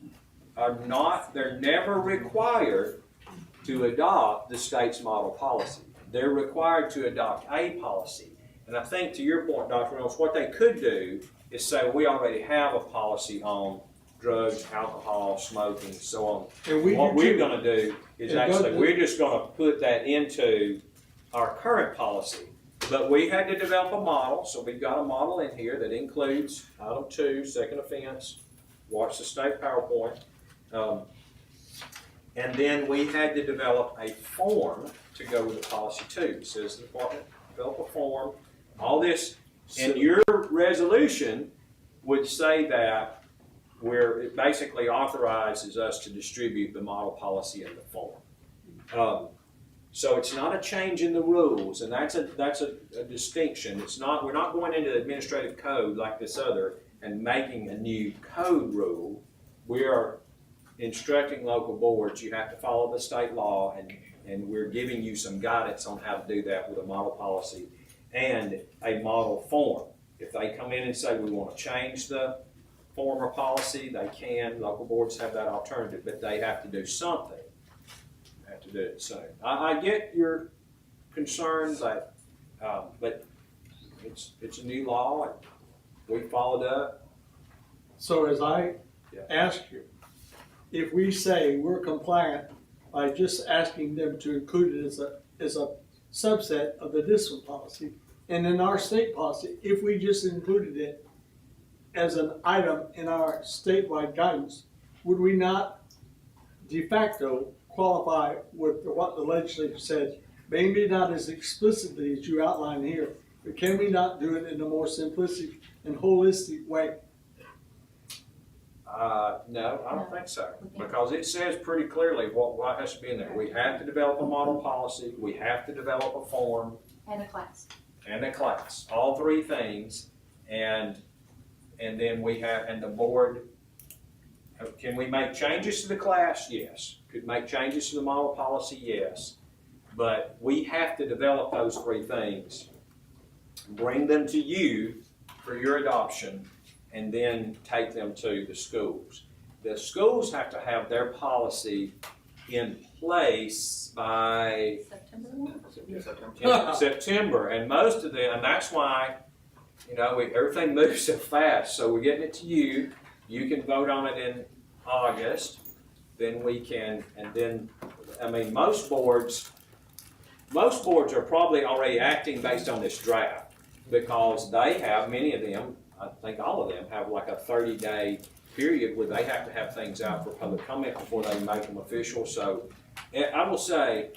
they're never required to adopt the state's model policy. They're required to adopt a policy. And I think to your point, Dr. Reynolds, what they could do is say, we already have a policy on drugs, alcohol, smoking, so on. And what we're going to do is we're just going to put that into our current policy. But we had to develop a model, so we've got a model in here that includes Item 2, second offense, watch the state PowerPoint. And then we had to develop a form to go with the policy too. It says the department develop a form. All this, and your resolution would say that where it basically authorizes us to distribute the model policy in the form. So it's not a change in the rules, and that's a distinction. It's not, we're not going into the administrative code like this other and making a new code rule. We are instructing local boards, you have to follow the state law, and we're giving you some guidance on how to do that with a model policy and a model form. If they come in and say we want to change the form or policy, they can. Local boards have that alternative, but they have to do something. They have to do it soon. I get your concerns, but it's a new law, and we followed up. So as I Yeah. ask you, if we say we're compliant by just asking them to include it as a subset of the discipline policy, and in our state policy, if we just included it as an item in our statewide guidance, would we not de facto qualify with what the legislature said? Maybe not as explicitly as you outline here, but can we not do it in a more simplistic and holistic way? No, I don't think so, because it says pretty clearly what has to be in there. We have to develop a model policy, we have to develop a form, And a class. and a class, all three things, and then we have, and the board, can we make changes to the class? Yes. Could make changes to the model policy? Yes. But we have to develop those three things, bring them to you for your adoption, and then take them to the schools. The schools have to have their policy in place by September, and most of them, and that's why, everything moves so fast. So we're getting it to you. You can vote on it in August. Then we can, and then, most boards are probably already acting based on this draft, because they have, many of them, I think all of them, have like a 30-day period where they have to have things out for public comment before they make them official. So I will say,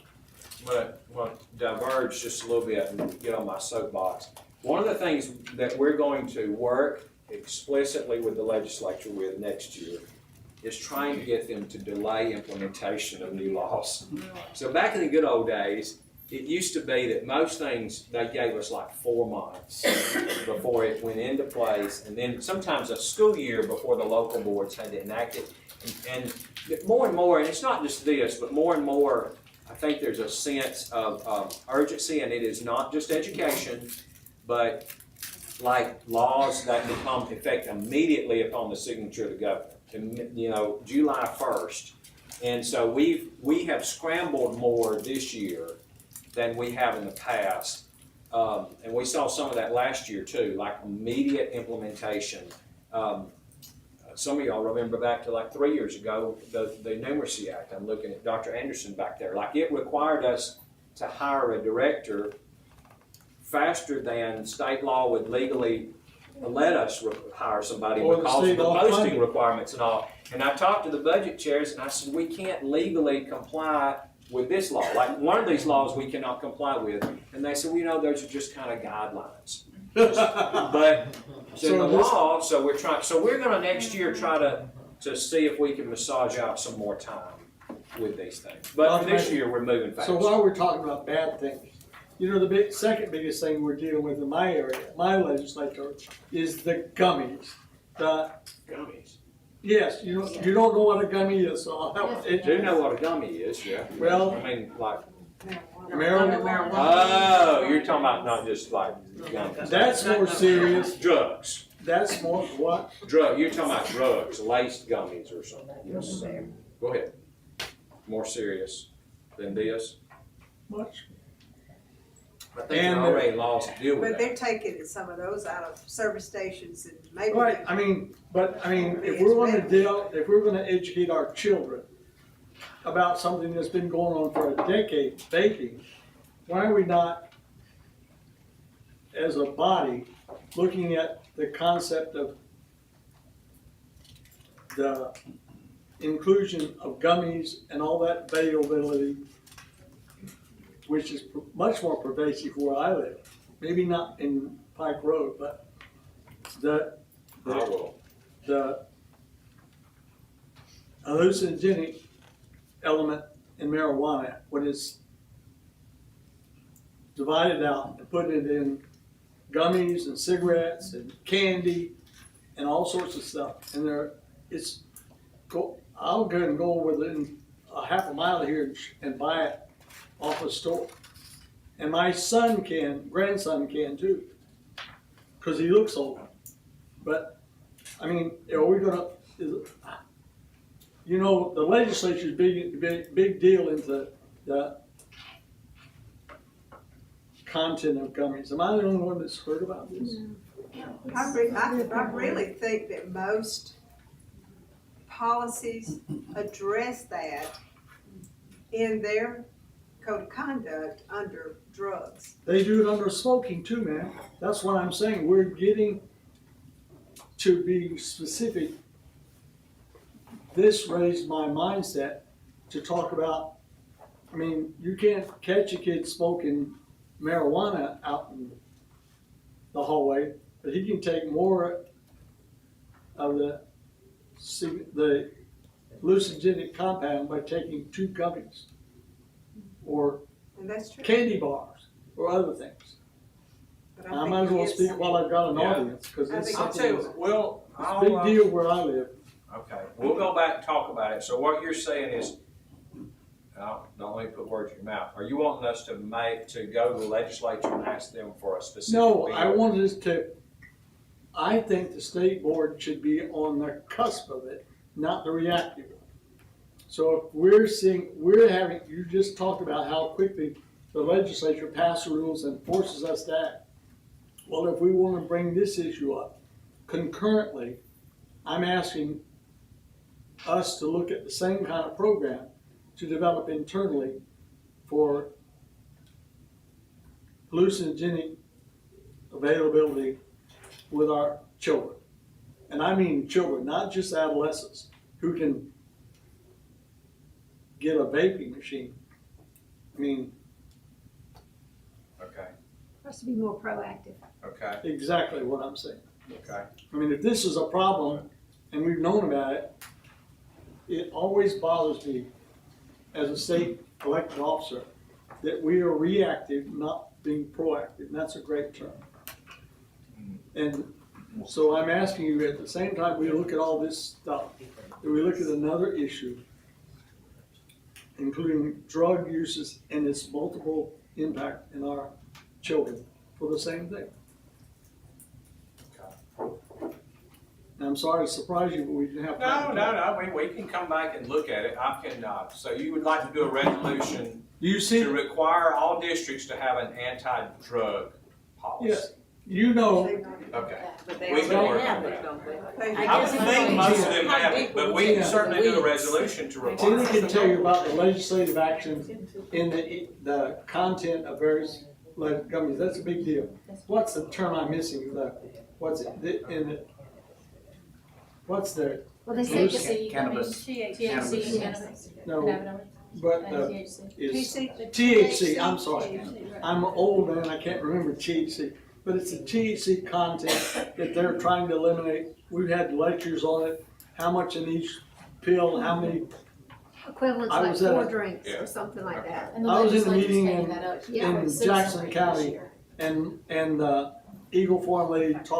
I'm going to diverge just a little bit and get on my soapbox. One of the things that we're going to work explicitly with the legislature with next year is trying to get them to delay implementation of new laws. So back in the good old days, it used to be that most things, they gave us like 4 months before it went into place, and then sometimes a school year before the local boards had to enact it. And more and more, and it's not just this, but more and more, I think there's a sense of urgency, and it is not just education, but like laws that become effective immediately upon the signature of the governor, July 1st. And so we have scrambled more this year than we have in the past. And we saw some of that last year too, like immediate implementation. Some of y'all remember back to like 3 years ago, the Numeracy Act. I'm looking at Dr. Anderson back there. Like it required us to hire a director faster than state law would legally let us hire somebody Or the because of state the law posting funding. requirements and all. And I talked to the budget chairs and I said, we can't legally comply with this law. Like one of these laws we cannot comply with. And they said, those are just kind of guidelines. But it's in the law, so we're gonna next year try to see if we can massage out some more time with these things. But this year we're moving fast. So while we're talking about bad things, the second biggest thing we're dealing with in my area, my legislature, is the gummies. Gummies. Yes, you don't know what a gummy is, so I do know what a gummy is, yeah. Well, like marijuana. Oh, you're talking about not just like gummies. That's more serious. Drugs. That's more what? You're talking about drugs, laced gummies or something. Yes, sir. Go ahead. More serious than this. Much. I think there are already laws to deal with But that. they're taking some of those out of service stations and maybe. Right, if we're gonna educate our children about something that's been going on for a decade, vaping, why are we not, as a body, looking at the concept of the inclusion of gummies and all that availability, which is much more pervasive where I live. Maybe not in Pike Road, but the hallucinogenic element in marijuana, when it's divided out and put it in gummies and cigarettes and candy and all sorts of stuff. And I'll go and go within a half a mile here and buy it off a store. And my grandson can too, because he looks old. But, I mean, are we gonna, you know, the legislature's big deal into the content of gummies. Am I the only one that's heard about this? I really think that most policies address that in their code of conduct under drugs. They do it under smoking too, man. That's what I'm saying. We're getting to be specific. This raised my mindset to talk about, I mean, you can't catch a kid smoking marijuana out in the hallway, but he can take more of the hallucinogenic compound by taking 2 gummies or And that's true. candy bars or other things. But I think might as well it is- speak while I've got an Yeah. audience, because I it's think I'll something tell you, that's well, a big deal where I live. Okay, we'll go back and talk about it. So what you're saying is, don't let me put words in your mouth. Are you wanting us to go to the legislature and ask them for a specific No, bill? I wanted us to, I think the state board should be on the cusp of it, not the reactive. So if you just talked about how quickly the legislature passes rules and forces us to act. Well, if we want to bring this issue up concurrently, I'm asking us to look at the same kind of program to develop internally for hallucinogenic availability with our children. And I mean children, not just adolescents who can get a vaping machine. I mean, Okay, For us to be more proactive. okay, exactly what I'm saying. okay. I mean, if this is a problem and we've known about it, it always bothers me as a state elected officer that we are reactive, not being proactive, and that's a great term. And so I'm asking you, at the same time we look at all this stuff, that we look at another issue, including drug uses and its multiple impact in our children for the same thing. And I'm sorry to surprise you, but we didn't have time. No, we can come back and look at it. I can, so you would like to do a resolution You see, to require all districts to have an anti-drug policy? yes, you know, Okay. But they We can already work have on it, don't they? They- I would think most of them have it, but we can Yeah. certainly do a resolution to require Tina it. can tell you about the legislative actions in the content of various gummies. That's a big deal. What's the term I'm missing? What's Well, they say THC, Cannabis. THC, cannabis, no, cannabinoids, but and THC. is THC? THC, I'm sorry. I'm old and I can't remember THC, but it's the THC content that they're trying to eliminate. We've had lectures on it, how much in each pill, how many. equivalents I like was at 4 a- drinks Yeah. or something like that. And the I was in a legislature's meeting taking in- that up. Yeah. for in the Jackson citizenry this County. year. And Eagle Farm lady had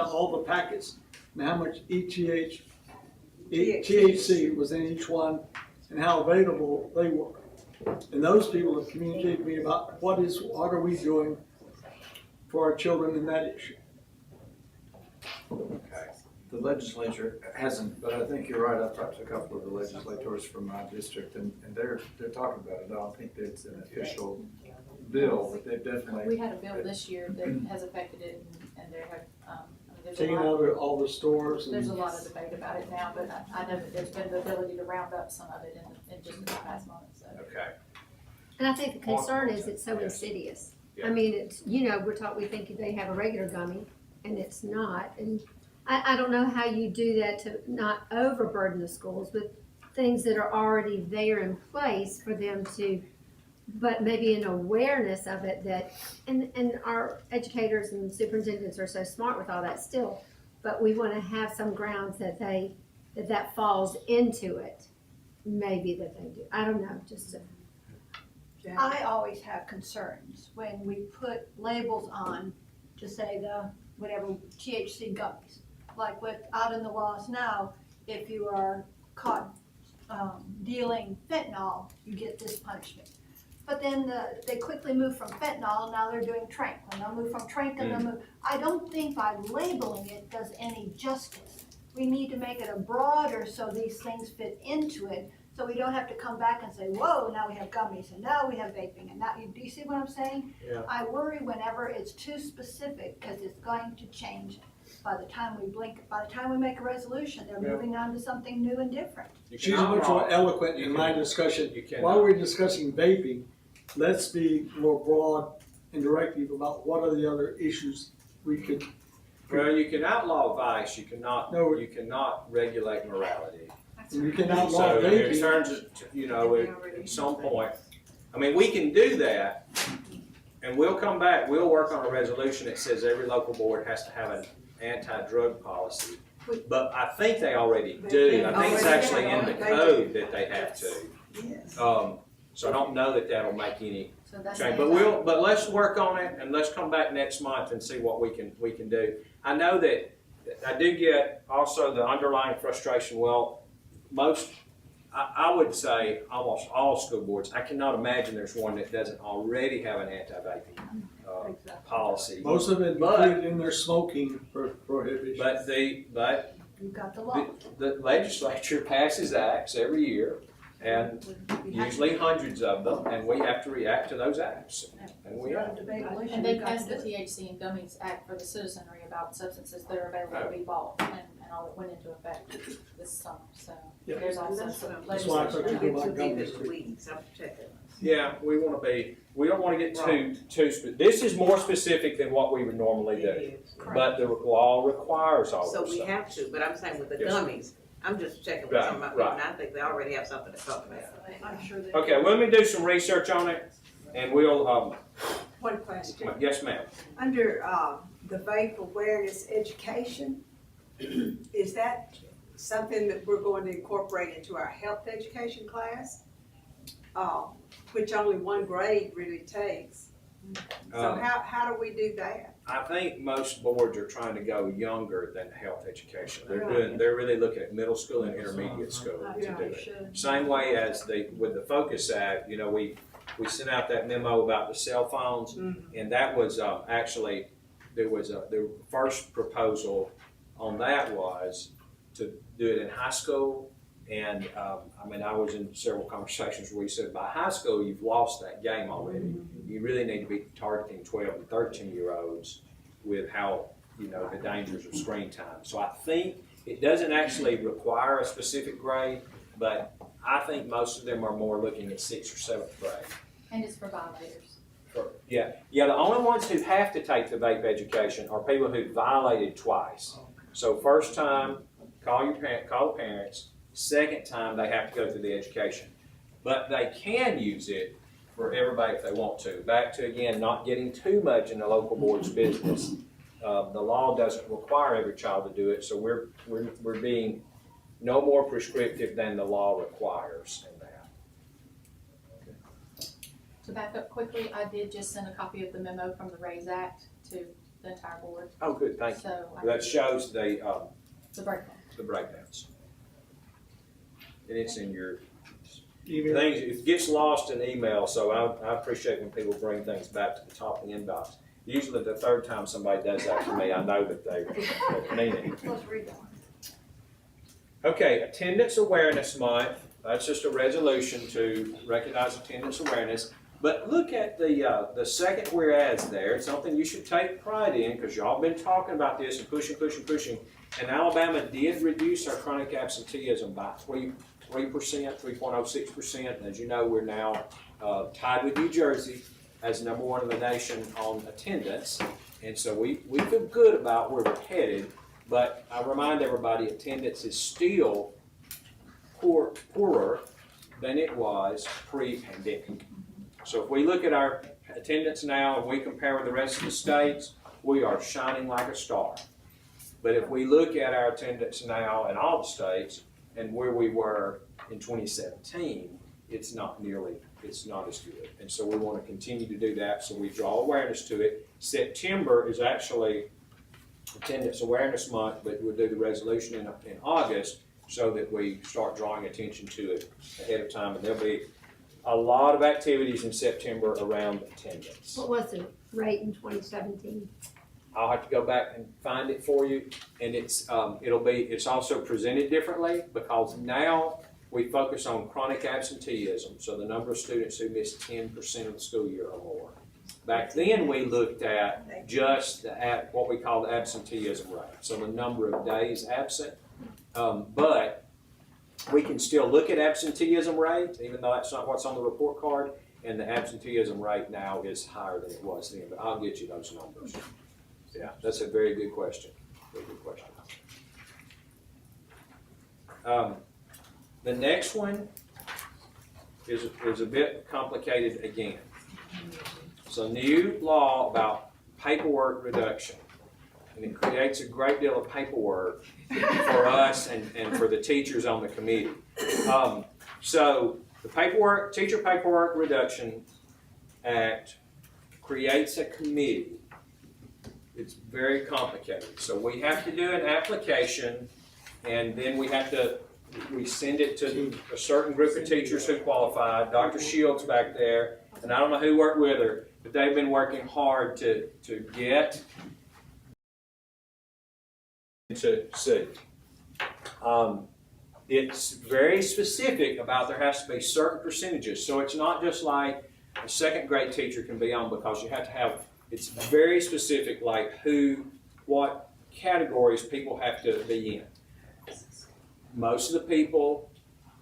all the packets and how much THC was in each one and how available they were. And those people have communicated to me about what are we doing for our children in that issue. The legislature hasn't, but I think you're right, I've talked to a couple of the legislators from my district, and they're talking about it. I don't think that it's an official bill, but they've definitely. We had a bill this year that has affected it, and there have, I mean, there's a Taking lot, out of all the stores there's a and, lot of debate about it now, but I know that there's been the ability to round up some of it in just the past month, so. Okay, And I think the concern is it's so insidious. Yeah. I mean, it's, we think they have a regular gummy, and it's not. And I don't know how you do that to not overburden the schools with things that are already there in place for them to, but maybe an awareness of it that, and our educators and superintendents are so smart with all that still, but we want to have some grounds that they that falls into it, maybe that they do. I don't know, just a, I always have concerns when we put labels on to say the, whatever, THC gummies. Like with, out in the laws now, if you are caught, dealing fentanyl, you get this punishment. But then they quickly move from fentanyl, now they're doing Tranquil, they'll move from Tranquil, they'll move. I don't think by labeling it does any justice. We need to make it a broader so these things fit into it, so we don't have to come back and say, whoa, now we have gummies, and now we have vaping, and now, do you see what I'm saying? Yeah. I worry whenever it's too specific, because it's going to change. By the time we blink, by the time we make a resolution, they're Yeah. moving on to something new and different. You she's cannot much more wrong. eloquent You in my can- discussion. You cannot. While we're discussing vaping, let's be more broad and directive about what are the other issues we could. Well, you can outlaw vice, you cannot, No. you cannot regulate morality. You can outlaw So in vaping. terms of, you know, at some point, I mean, we can do that, and we'll come back, we'll work on a resolution that says every local board has to have an anti-drug policy. But I think they already do, I think it's actually in the code that they have to. Yes. So I don't know that that'll make any So that's. change, but let's work on it, and let's come back next month and see what we can do. I know that, I do get also the underlying frustration, well, I would say almost all school boards, I cannot imagine there's one that doesn't already have an anti-vaping policy. Most of it included in their smoking prohibition. But You've got the law. the legislature passes acts every year, and usually hundreds of them, and we have to react to those acts. And we are. And they passed the THC and Gummies Act for the citizenry about substances that are available to be bought and all that went into effect this summer, so Yeah. there's also That's some what I'm- That's why I legislation. took Don't you get about too deep gummies. into the weeds, I'm checking. Yeah, we don't wanna get too this is more specific than what we would normally do. But the law requires all So those we things. have to, but I'm saying with the Yes. gummies, I'm just checking with Right, some of my people, right. and I think they already have something to talk about. I'm sure they. Okay, well, let me do some research on it, and we'll, One question. yes, ma'am. Under, the vape awareness education, is that something that we're going to incorporate into our health education class? Which only one grade really takes. So Um, how do we do that? I think most boards are trying to go younger than health education. They're really looking at middle school and intermediate school to do it. Same way as with the Focus Act, you know, we sent out that memo about the cell phones, and that was, actually, the first proposal on that was to do it in high school. And, I mean, I was in several conversations where we said, by high school, you've lost that game already. You really need to be targeting 12 and 13-year-olds with how, you know, the dangers of screen time. So I think it doesn't actually require a specific grade, but I think most of them are more looking at 6th or 7th grade. And it's for violators. Yeah, the only ones who have to take the vape education are people who violated twice. So first time, call the parents. Second time, they have to go through the education. But they can use it for everybody if they want to. Back to, again, not getting too much in the local board's business. The law doesn't require every child to do it, so we're being no more prescriptive than the law requires in that. To back up quickly, I did just send a copy of the memo from the RAISE Act to the entire board, Oh, good, thank you. so. That shows the breakdown. breakdowns. And it's in your Even things, it gets lost in email, so I appreciate when people bring things back to the top of the inbox. Usually the third time somebody does that to me, I know that they mean it. Let's read that one. Okay, Attendance Awareness Month, that's just a resolution to recognize attendance awareness. But look at the second whereas there, it's something you should take pride in, because y'all been talking about this and pushing. And Alabama did reduce our chronic absenteeism by 3%, 3.06%. And as you know, we're now tied with New Jersey as number one in the nation on attendance. And so we feel good about where we're headed. But I remind everybody, attendance is still poorer than it was pre-pandemic. So if we look at our attendance now and we compare with the rest of the states, we are shining like a star. But if we look at our attendance now in all the states and where we were in 2017, it's not as good. And so we want to continue to do that, so we draw awareness to it. September is actually Attendance Awareness Month, but we'll do the resolution in August so that we start drawing attention to it ahead of time. And there'll be a lot of activities in September around attendance. What was the rate in 2017? I'll have to go back and find it for you, and it's also presented differently because now we focus on chronic absenteeism, so the number of students who miss 10% of the school year or more. Back then, we looked at just what we call the absenteeism rate, so the number of days absent. But we can still look at absenteeism rate, even though that's not what's on the report card, and the absenteeism rate now is higher than it was then, but I'll get you those numbers. Yeah, that's a very good question. Very good question. The next one is a bit complicated again. It's a new law about paperwork reduction, and it creates a great deal of paperwork for us and for the teachers on the committee. So the Teacher Paperwork Reduction Act creates a committee. It's very complicated. So we have to do an application, and then we send it to a certain group of teachers who qualified. Dr. Shields back there, and I don't know who worked with her, but they've been working hard to get to see. It's very specific about there has to be certain percentages. So it's not just like a second grade teacher can be on, because you have to have, it's very specific, like what categories people have to be in. Most of the people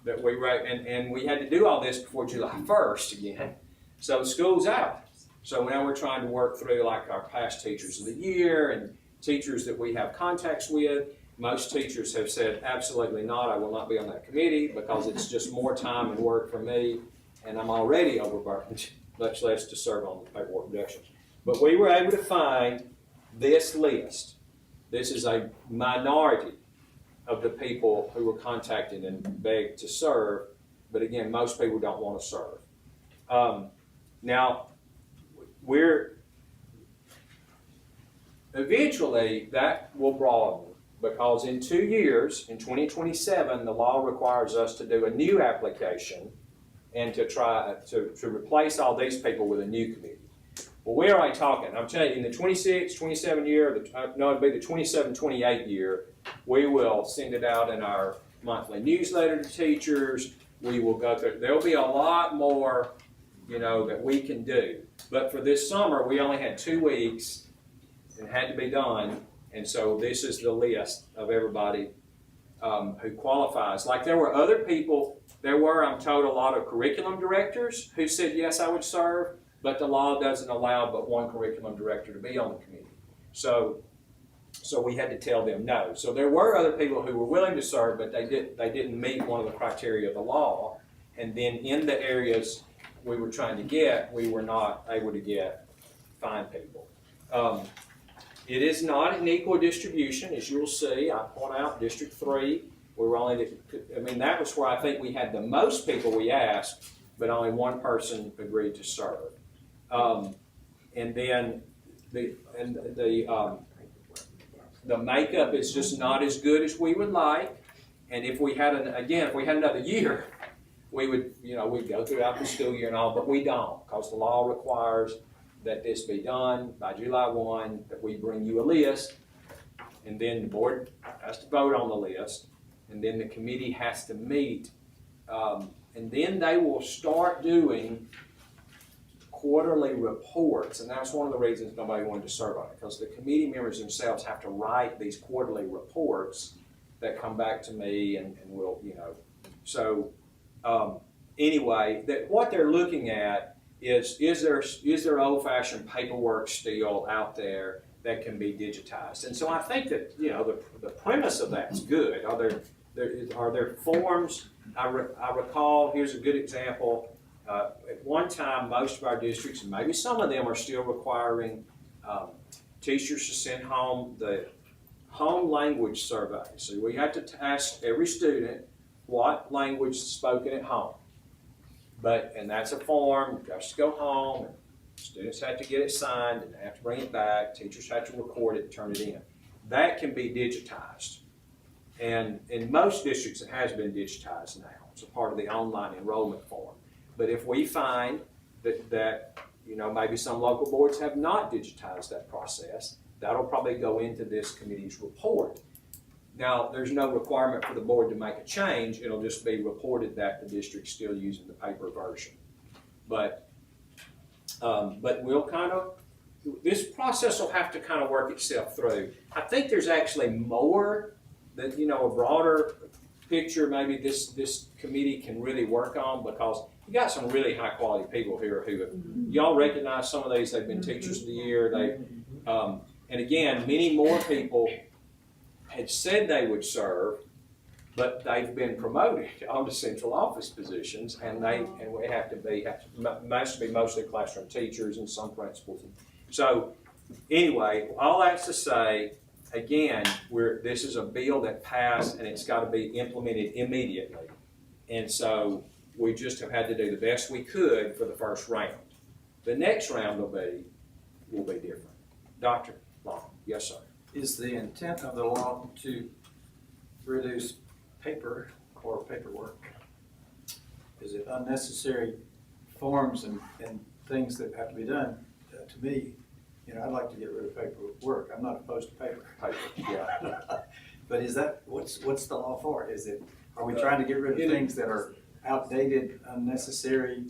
that we wrote, and we had to do all this before July 1st again, so school's out. So now we're trying to work through like our past teachers of the year and teachers that we have contacts with. Most teachers have said, absolutely not, I will not be on that committee because it's just more time and work for me, and I'm already overburdened, much less to serve on the paperwork reductions. But we were able to find this list. This is a minority of the people who were contacted and begged to serve, but again, most people don't want to serve. Now, eventually that will broaden, because in 2 years, in 2027, the law requires us to do a new application and to try to replace all these people with a new committee. Well, we're already talking. I'm telling you, in the 26, 27 year, it'll be the 27, 28 year, we will send it out in our monthly newsletter to teachers. We will go through, there'll be a lot more, that we can do. But for this summer, we only had 2 weeks and had to be done. And so this is the list of everybody who qualifies. Like there were other people, I'm told, a lot of curriculum directors who said, yes, I would serve, but the law doesn't allow but one curriculum director to be on the committee. So we had to tell them no. So there were other people who were willing to serve, but they didn't meet one of the criteria of the law. And then in the areas we were trying to get, we were not able to find people. It is not an equal distribution, as you'll see. I point out District 3, we were that was where I think we had the most people we asked, but only one person agreed to serve. And then the makeup is just not as good as we would like. And if we had another year, we'd go throughout the school year and all, but we don't, because the law requires that this be done by July 1, that we bring you a list, and then the board has to vote on the list, and then the committee has to meet, and then they will start doing quarterly reports, and that's one of the reasons nobody wanted to serve on it, because the committee members themselves have to write these quarterly reports that come back to me, and we'll, So anyway, what they're looking at is there old-fashioned paperwork still out there that can be digitized? And so I think that the premise of that's good. Are there forms? I recall, here's a good example. At one time, most of our districts, and maybe some of them, are still requiring teachers to send home the home language survey. So we have to ask every student what language is spoken at home. And that's a form, you have to go home, and students have to get it signed, and they have to bring it back, teachers have to record it and turn it in. That can be digitized. And in most districts, it has been digitized now. It's a part of the online enrollment form. But if we find that maybe some local boards have not digitized that process, that'll probably go into this committee's report. Now, there's no requirement for the board to make a change. It'll just be reported that the district's still using the paper version. But this process will have to kind of work itself through. I think there's actually more that, a broader picture maybe this committee can really work on, because you got some really high quality people here who have, y'all recognize some of these, they've been teachers of the year, and again, many more people had said they would serve, but they've been promoted onto central office positions, and we have to be mostly classroom teachers and some principals. So anyway, all that's to say, again, this is a bill that passed, and it's got to be implemented immediately. And so we just have had to do the best we could for the first round. The next round will be different. Dr. Long, yes, sir. Is the intent of the law to reduce paper or paperwork? Is it unnecessary forms and things that have to be done? To me, I'd like to get rid of paperwork. I'm not opposed to paper. Yeah. But is that, what's the law for? Are we trying to get rid of things that are outdated, unnecessary,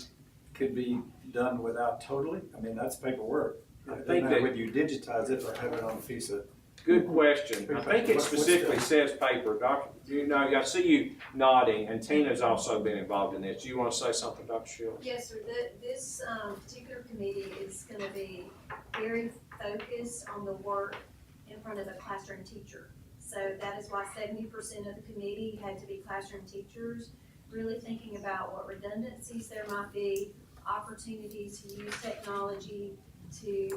could be done without totally? I mean, that's paperwork. I think that whether you digitize it or have it on a piece of. Good question. I think it specifically says paper. Doctor, I see you nodding, and Tina's also been involved in this. Do you want to say something, Dr. Shields? Yes, sir. This particular committee is going to be very focused on the work in front of the classroom teacher. So that is why 70% of the committee had to be classroom teachers, really thinking about what redundancies there might be, opportunities to use technology to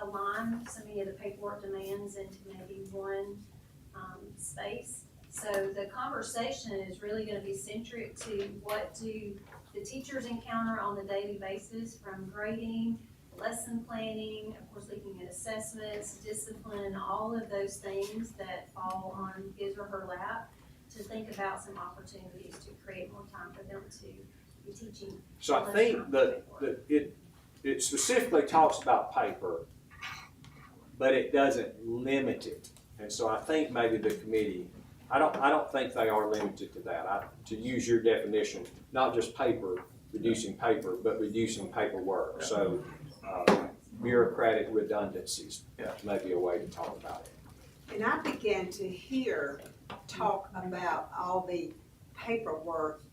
align some of the paperwork demands into maybe one space. So the conversation is really going to be centric to what do the teachers encounter on a daily basis, from grading, lesson planning, of course looking at assessments, discipline, all of those things that fall on his or her lap, to think about some opportunities to create more time for them to be teaching. So I think that it specifically talks about paper, but it doesn't limit it. And so I think maybe the committee, I don't think they are limited to that. To use your definition, not just paper, reducing paper, but reducing paperwork. So bureaucratic redundancies may be a way to talk about it. And I began to hear talk about all the paperwork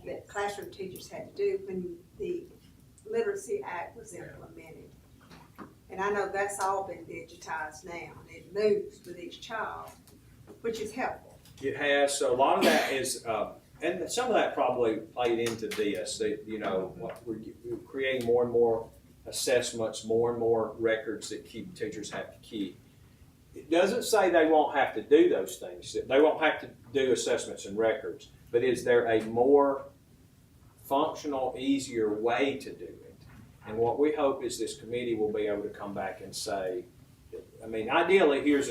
that classroom teachers had to do when the Literacy Act was implemented. And I know that's all been digitized now, and it moves with each child, which is helpful. It has. So a lot of that is, and some of that probably played into this. We're creating more and more assessments, more and more records that teachers have to keep. It doesn't say they won't have to do those things. They won't have to do assessments and records. But is there a more functional, easier way to do it? And what we hope is this committee will be able to come back and say, I mean, ideally, here's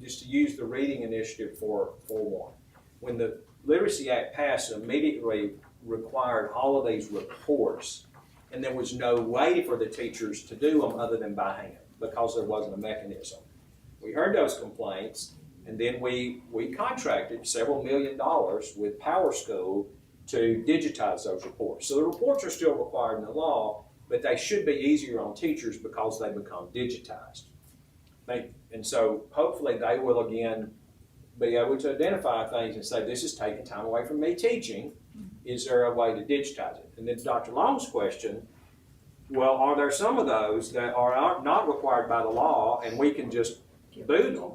just to use the reading initiative for one. When the Literacy Act passed, it immediately required all of these reports, and there was no way for the teachers to do them other than by hand because there wasn't a mechanism. We heard those complaints, and then we contracted several $1 million with Power School to digitize those reports. So the reports are still required in the law, but they should be easier on teachers because they become digitized. And so hopefully they will again be able to identify things and say, this is taking time away from me teaching. Is there a way to digitize it? And then Dr. Long's question, well, are there some of those that are not required by the law and we can just boot them?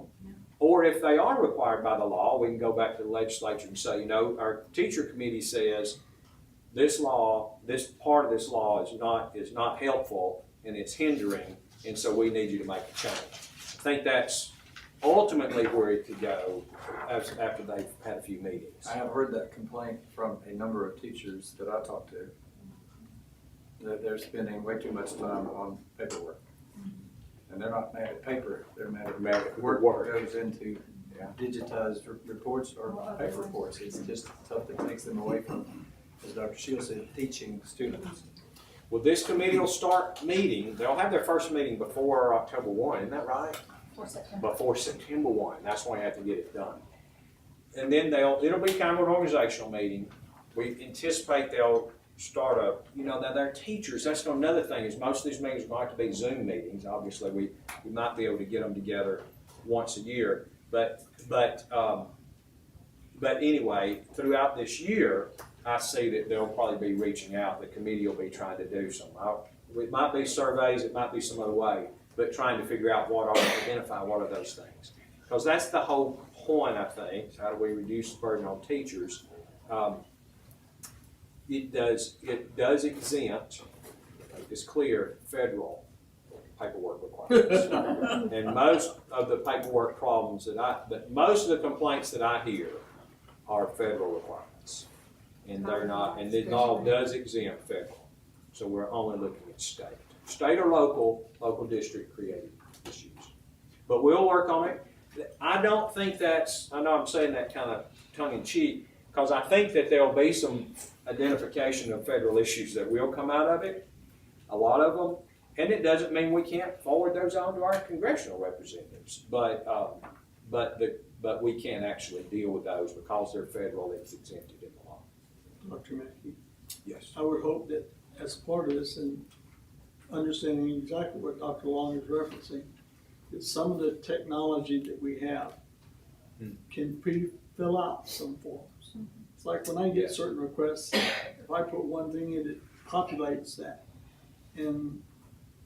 Or if they are required by the law, we can go back to the legislature and say, our teacher committee says this part of this law is not helpful and it's hindering, and so we need you to make a change. I think that's ultimately where it could go after they've had a few meetings. I have heard that complaint from a number of teachers that I talked to, that they're spending way too much time on paperwork. And they're not mad at paper, they're mad at work that goes into digitized reports or paper reports. It's just stuff that takes them away from, as Dr. Shields said, teaching students. Well, this committee will start meeting, they'll have their first meeting before October 1, isn't that right? For September. Before September 1, that's when we have to get it done. And then it'll be kind of an organizational meeting. We anticipate they'll start now they're teachers, that's another thing, is most of these meetings are going to have to be Zoom meetings. Obviously, we might be able to get them together once a year, but anyway, throughout this year, I see that they'll probably be reaching out. The committee will be trying to do some. It might be surveys, it might be some other way, but trying to figure out identify what are those things. Because that's the whole point, I think, is how do we reduce the burden on teachers? It does exempt, make this clear, federal paperwork requirements. And most of the paperwork problems most of the complaints that I hear are federal requirements. And they're not, and the law does exempt federal. So we're only looking at state. State or local district created issues. But we'll work on it. I don't think I know I'm saying that kind of tongue in cheek, because I think that there'll be some identification of federal issues that will come out of it, a lot of them. And it doesn't mean we can't forward those on to our congressional representatives, but we can't actually deal with those because they're federal. It's exempted in the law. Dr. Mackey, Yes. I would hope that as part of this and understanding exactly what Dr. Long is referencing, that some of the technology that we have can fill out some forms. It's like when I get certain requests, if I put one thing in, it populates that. And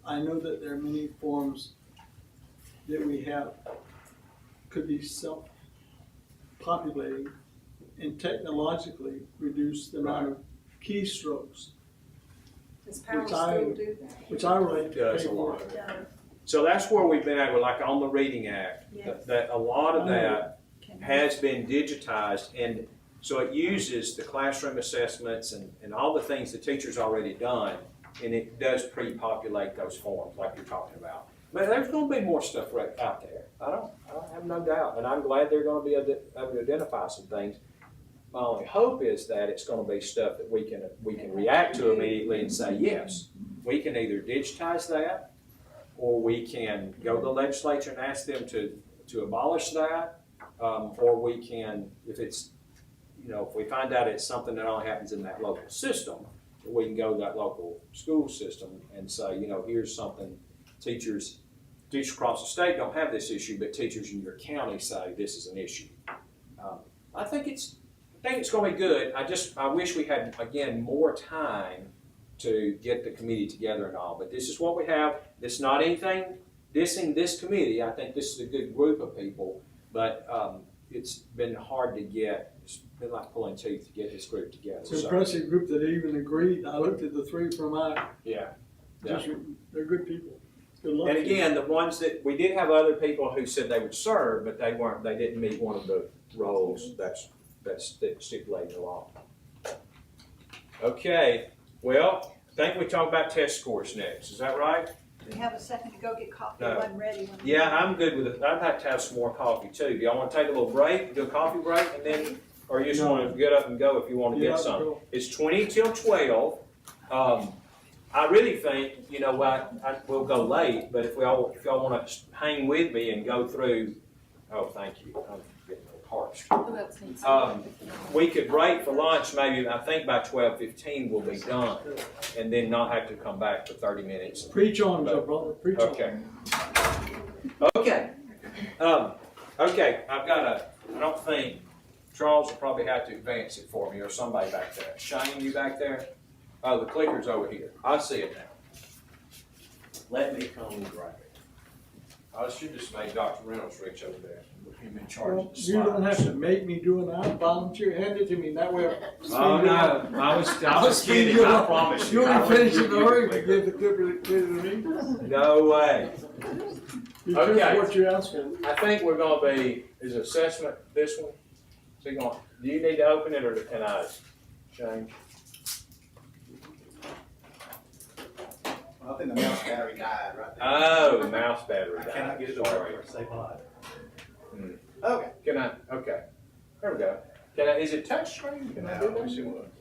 I know that there are many forms that we have could be self-populating and technologically reduce the amount of keystrokes, Does Powell Which still do that? which I relate to Does a paperwork. lot. So that's where we've been able, like on the Reading Act, Yes. that a lot of that has been digitized, and so it uses the classroom assessments and all the things the teacher's already done, and it does pre-populate those forms like you're talking about. But there's going to be more stuff right out there. I don't have no doubt, and I'm glad they're going to be able to identify some things. My only hope is that it's going to be stuff that we can react to immediately and say, yes, we can either digitize that, or we can go to the legislature and ask them to abolish that, or we can, if we find out it's something that only happens in that local system, we can go to that local school system and say, here's something teachers across the state don't have this issue, but teachers in your county say this is an issue. I think it's going to be good. I wish we had, again, more time to get the committee together and all, but this is what we have. This is not anything dissing this committee. I think this is a good group of people, but it's been hard to get. It's been like pulling teeth to get this group together. It's an impressive group that even agreed. I looked at the three from Yeah. they're good people. Good luck. And again, the ones that, we did have other people who said they would serve, but they didn't meet one of the roles that's stipulated in the law. Okay, well, I think we talk about test scores next, is that right? We have a second to go get coffee, No. it wasn't ready. when- Yeah, I'm good with it. I'd like to have some more coffee too. Do y'all want to take a little break, do a coffee break, and then, or you just want to get up and go if you want to Yeah, get some? go. It's 20 till 12. I really think, we'll go late, but if y'all want to hang with me and go through, oh, thank you. I'm getting a little parched. Who else needs? We could break for lunch, maybe, I think by 12:15 we'll be done, and then not have to come back for 30 minutes. Preach on, brother. Preach on. Okay. Okay. Okay, I don't think, Charles will probably have to advance it for me, or somebody back there. Shane, you back there? Oh, the clicker's over here. I see it now. Let me come and grab it. I should just make Dr. Reynolds reach over there and put him in charge Well, of the you don't have slides. to make me do it. I volunteer. Hand it to me. That way. Oh, no, I was kidding, I promise you. You I only wouldn't finish in give a you hurry the to give the clicker to me. No way. Be careful Okay. what you're asking. I think we're gonna be, is assessment this one? So you going, do you need to open it or can I change? I think the mouse battery died right there. Oh, the mouse battery I died. cannot get it to Sorry. work or save my life. Hmm. Okay. Can I, okay, there we go. Can I, is it touch screen? Can I do Let me that? see what.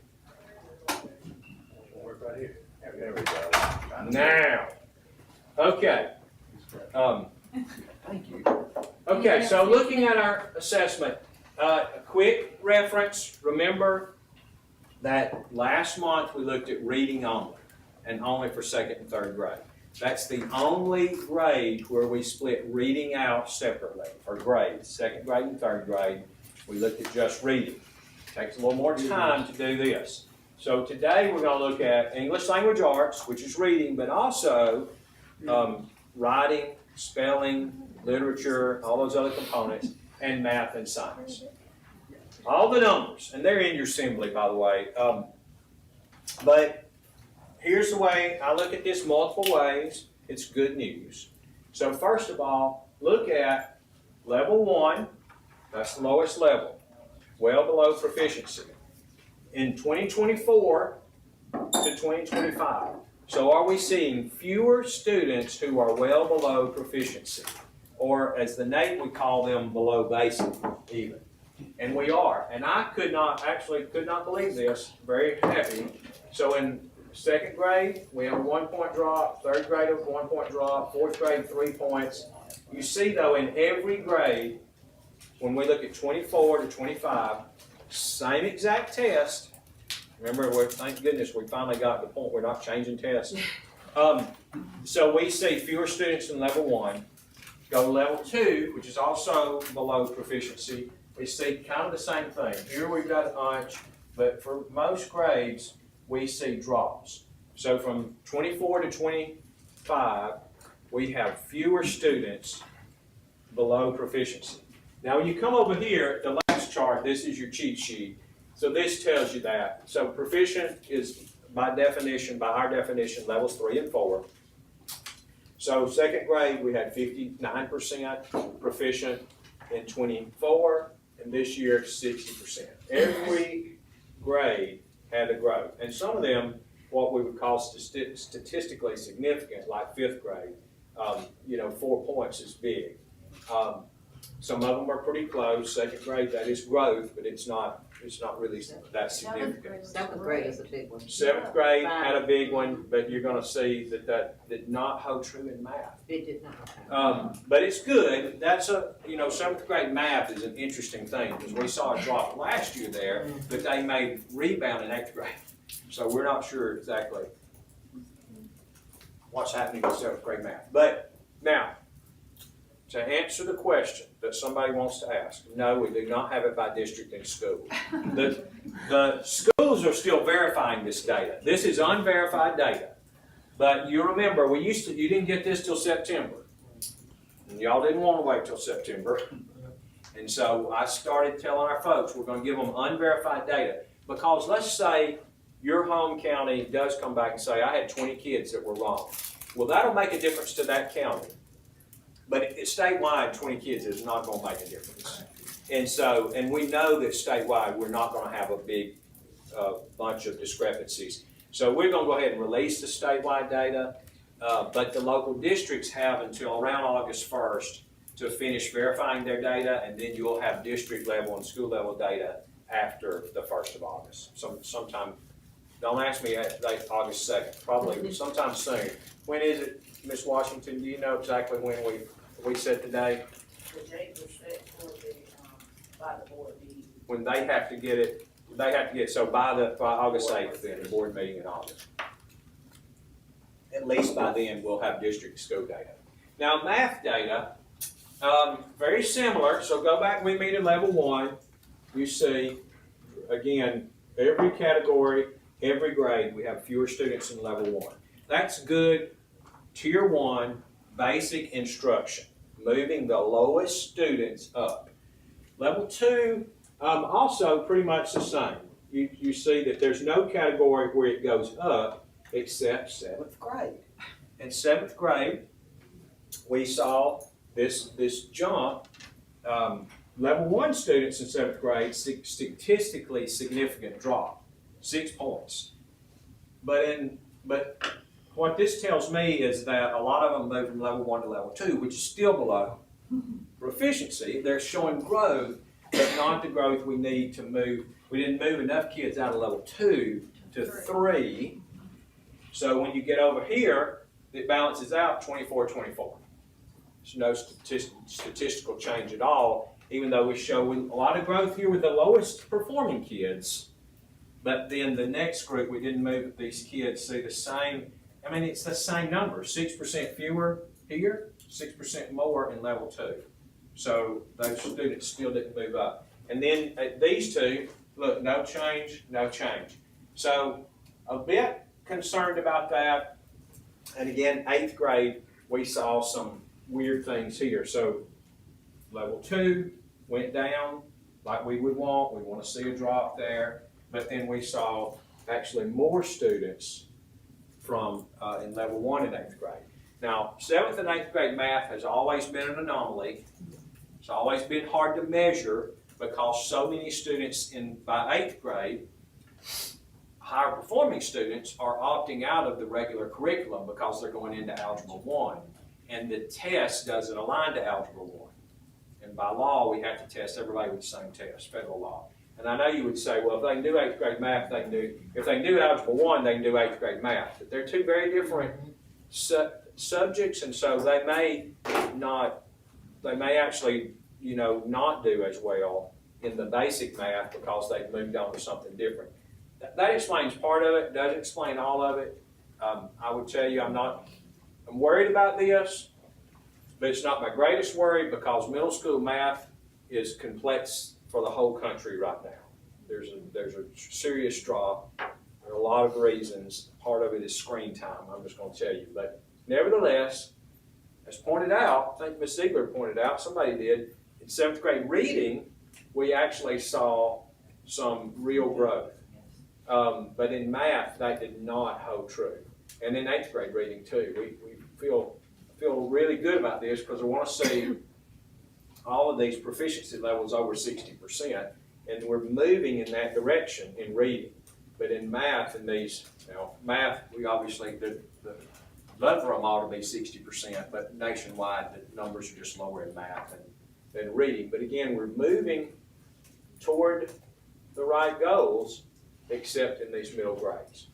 It'll work right here. There we go. Now, okay. Thank you. Okay, so looking at our assessment, a quick reference, remember that last month we looked at reading only, and only for second and third grade. That's the only grade where we split reading out separately for grades, second grade and third grade. We looked at just reading. Takes a little more time to do this. So today we're going to look at English language arts, which is reading, but also writing, spelling, literature, all those other components, and math and science. All the numbers, and they're in your assembly, by the way. But here's the way I look at this multiple ways. It's good news. So first of all, look at level 1. That's the lowest level, well below proficiency. In 2024 to 2025. So are we seeing fewer students who are well below proficiency? Or as the NAEP would call them, below basic even. And we are. And I could not believe this. Very happy. So in second grade, we have a 1 point drop. Third grade, a 1 point drop. Fourth grade, 3 points. You see though, in every grade, when we look at 24 to 25, same exact test. Remember, thank goodness we finally got to the point we're not changing tests. So we see fewer students in level 1. Go to level 2, which is also below proficiency. We see kind of the same thing. Here we've got an inch, but for most grades, we see drops. So from 24 to 25, we have fewer students below proficiency. Now when you come over here, the last chart, this is your cheat sheet. So this tells you that. So proficient is by definition, by our definition, levels 3 and 4. So second grade, we had 59% proficient in 24, and this year 60%. Every grade had a growth. And some of them, what we would call statistically significant, like fifth grade, 4 points is big. Some of them are pretty close. Second grade, that is growth, but it's not really that significant. Seventh grade is a big one. Seventh grade had a big one, but you're going to see that did not hold true in math. It did not. But it's good. That's seventh grade math is an interesting thing because we saw a drop last year there, but they made rebound in eighth grade. So we're not sure exactly what's happening with seventh grade math. But now, to answer the question that somebody wants to ask, no, we do not have it by district and school. The schools are still verifying this data. This is unverified data. But you remember, you didn't get this till September. And y'all didn't want to wait till September. And so I started telling our folks we're going to give them unverified data. Because let's say your home county does come back and say, I had 20 kids that were wrong. Well, that'll make a difference to that county. But statewide, 20 kids is not going to make a difference. And we know that statewide, we're not going to have a big bunch of discrepancies. So we're going to go ahead and release the statewide data, but the local districts have until around August 1st to finish verifying their data, and then you'll have district level and school level data after the 1st of August. Sometime, don't ask me August 2nd, probably sometime soon. When is it, Ms. Washington? Do you know exactly when we set the date? The date was set for by the board meeting. When they have to get it, so by August 8th, then, the board meeting in August. At least by then, we'll have district school data. Now, math data, very similar. So go back with me to level 1. You see, again, every category, every grade, we have fewer students in level 1. That's good tier 1 basic instruction, moving the lowest students up. Level 2, also pretty much the same. You see that there's no category where it goes up except 7th grade. In 7th grade, we saw this jump, level 1 students in 7th grade, statistically significant drop, 6 points. But what this tells me is that a lot of them move from level 1 to level 2, which is still below proficiency. They're showing growth, but not the growth we need to move. We didn't move enough kids out of level 2 to 3. So when you get over here, it balances out 24-24. There's no statistical change at all, even though we show a lot of growth here with the lowest performing kids. But then the next group, we didn't move these kids see the same. I mean, it's the same number, 6% fewer here, 6% more in level 2. So those students still didn't move up. And then these two, look, no change, no change. So a bit concerned about that. And again, 8th grade, we saw some weird things here. So level 2 went down like we would want. We want to see a drop there. But then we saw actually more students from in level 1 in 8th grade. Now, 7th and 8th grade math has always been an anomaly. It's always been hard to measure because so many students by 8th grade, higher performing students, are opting out of the regular curriculum because they're going into Algebra 1. And the test doesn't align to Algebra 1. And by law, we have to test everybody with the same test, federal law. And I know you would say, well, if they can do 8th grade math, if they can do Algebra 1, they can do 8th grade math. But they're two very different subjects, and so they may actually, not do as well in the basic math because they've moved on to something different. That explains part of it, doesn't explain all of it. I would tell you I'm worried about this, but it's not my greatest worry because middle school math is complex for the whole country right now. There's a serious drop. There are a lot of reasons. Part of it is screen time, I'm just going to tell you. But nevertheless, as pointed out, I think Ms. Ziegler pointed out, somebody did, in 7th grade reading, we actually saw some real growth. But in math, that did not hold true. And in 8th grade reading too. We feel really good about this because we want to see all of these proficiency levels over 60%. And we're moving in that direction in reading. But in math, math, we obviously, the love for them all to be 60%, but nationwide, the numbers are just lower in math than reading. But again, we're moving toward the right goals, except in these middle grades.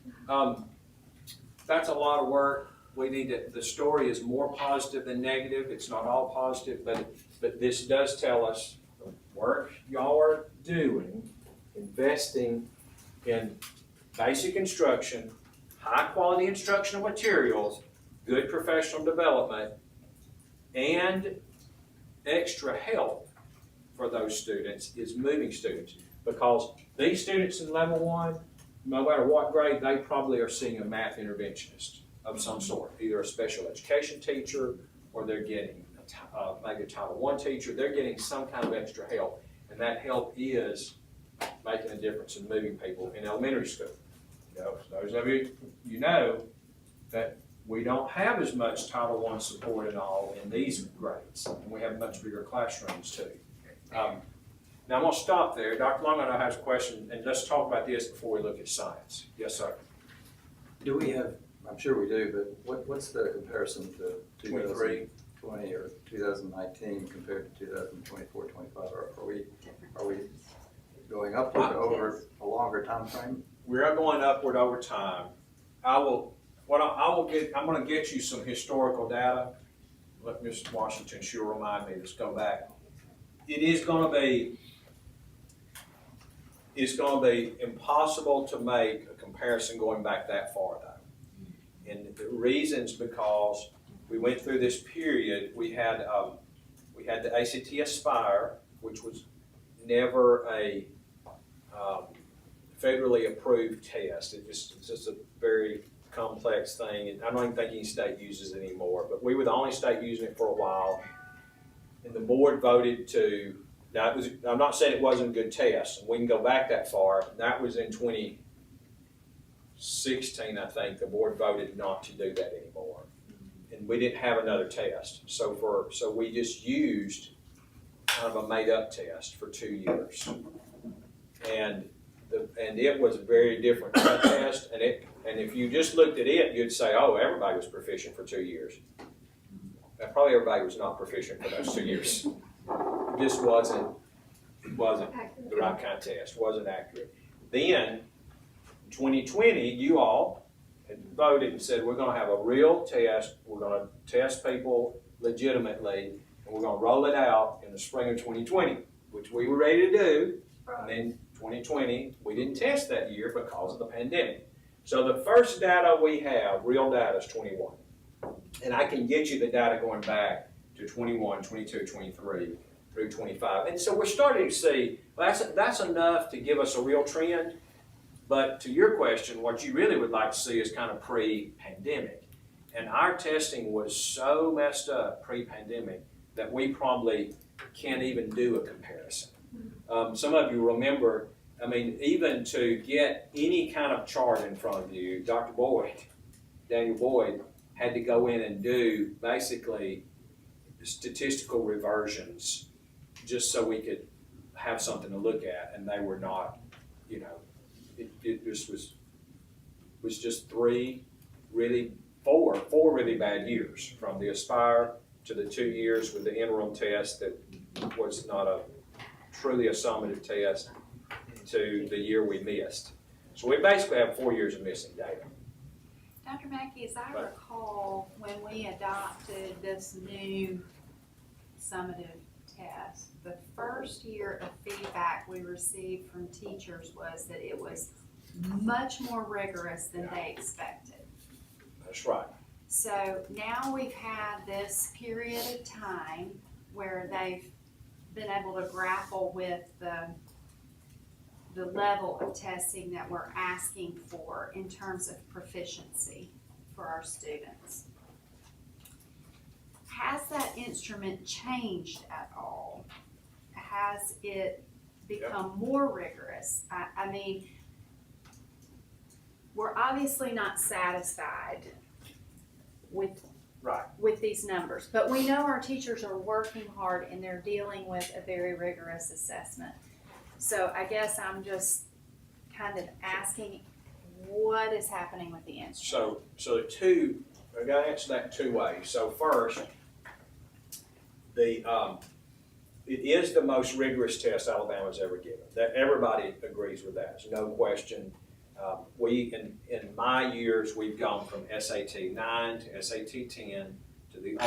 That's a lot of work. The story is more positive than negative. It's not all positive, but this does tell us the work y'all are doing, investing in basic instruction, high quality instructional materials, good professional development, and extra help for those students is moving students. Because these students in level 1, no matter what grade, they probably are seeing a math interventionist of some sort, either a special education teacher or they're getting maybe a Title I teacher. They're getting some kind of extra help, and that help is making a difference in moving people in elementary school. Those of you know that we don't have as much Title I support and all in these grades, and we have much bigger classrooms too. Now I'm going to stop there. Dr. Longman has a question, and let's talk about this before we look at science. Yes, sir. Do we have, I'm sure we do, but what's the comparison to 2020 or 2019 compared to 2024, 25? Are we going upward over a longer time frame? We are going upward over time. I'm going to get you some historical data. Let Ms. Washington, she'll remind me. Let's go back. It's going to be impossible to make a comparison going back that far, though. And the reason's because we went through this period. We had the ACT Aspire, which was never a federally approved test. It's just a very complex thing, and I don't even think any state uses it anymore. But we were the only state using it for a while, and the board voted to. Now, I'm not saying it wasn't a good test, and we can go back that far. That was in 2016, I think. The board voted not to do that anymore. and we didn't have another test. So we just used kind of a made-up test for 2 years. And it was a very different test, and if you just looked at it, you'd say, oh, everybody was proficient for 2 years. Probably everybody was not proficient for those 2 years. It just wasn't the right kind of test, wasn't accurate. Then, 2020, you all had voted and said, we're gonna have a real test, we're gonna test people legitimately, and we're gonna roll it out in the spring of 2020, which we were ready to do. And then 2020, we didn't test that year because of the pandemic. So the first data we have, real data, is 21. And I can get you the data going back to 21, 22, 23, through 25. And so we're starting to see, well, that's enough to give us a real trend. But to your question, what you really would like to see is kind of pre-pandemic. And our testing was so messed up pre-pandemic that we probably can't even do a comparison. Some of you remember, I mean, even to get any kind of chart in front of you, Dr. Boyd, Daniel Boyd, had to go in and do basically statistical reversions just so we could have something to look at, and they were not, you know, it just was just four really bad years, from the Aspire to the 2 years with the interim test that was not truly a summative test, to the year we missed. So we basically have 4 years of missing data. Dr. Mackey, as I recall, when we adopted this new summative test, the first year of feedback we received from teachers was that it was much more rigorous than they expected. That's right. So now we've had this period of time where they've been able to grapple with the level of testing that we're asking for in terms of proficiency for our students. Has that instrument changed at all? Has it become more rigorous? I mean, we're obviously not satisfied with these numbers, but we know our teachers are working hard and they're dealing with a very rigorous assessment. So I guess I'm just kind of asking, what is happening with the instrument? So I gotta answer that 2 ways. So first, it is the most rigorous test Alabama's ever given. That everybody agrees with that. There's no question. In my years, we've gone from SAT 9 to SAT 10 to the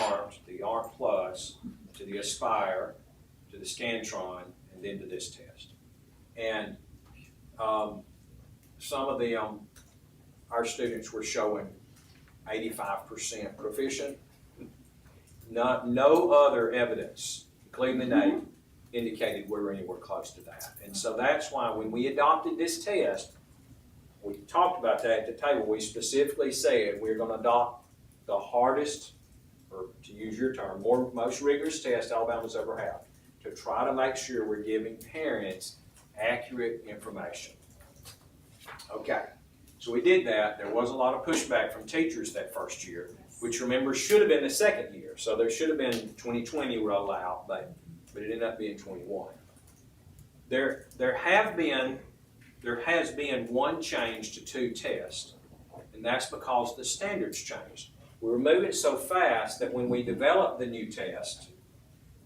ARC Plus, to the Aspire, to the Scantron, and then to this test. And some of them, our students were showing 85% proficient. No other evidence, including the NAEP, indicated we were anywhere close to that. And so that's why when we adopted this test, we talked about that at the table. We specifically said we're going to adopt the hardest, or to use your term, most rigorous test Alabama's ever had, to try to make sure we're giving parents accurate information. Okay, so we did that. There was a lot of pushback from teachers that first year, which, remember, should have been the second year. So there should have been 2020 rollout, but it ended up being 21. There has been one change to 2 tests, and that's because the standards changed. We were moving so fast that when we developed the new test,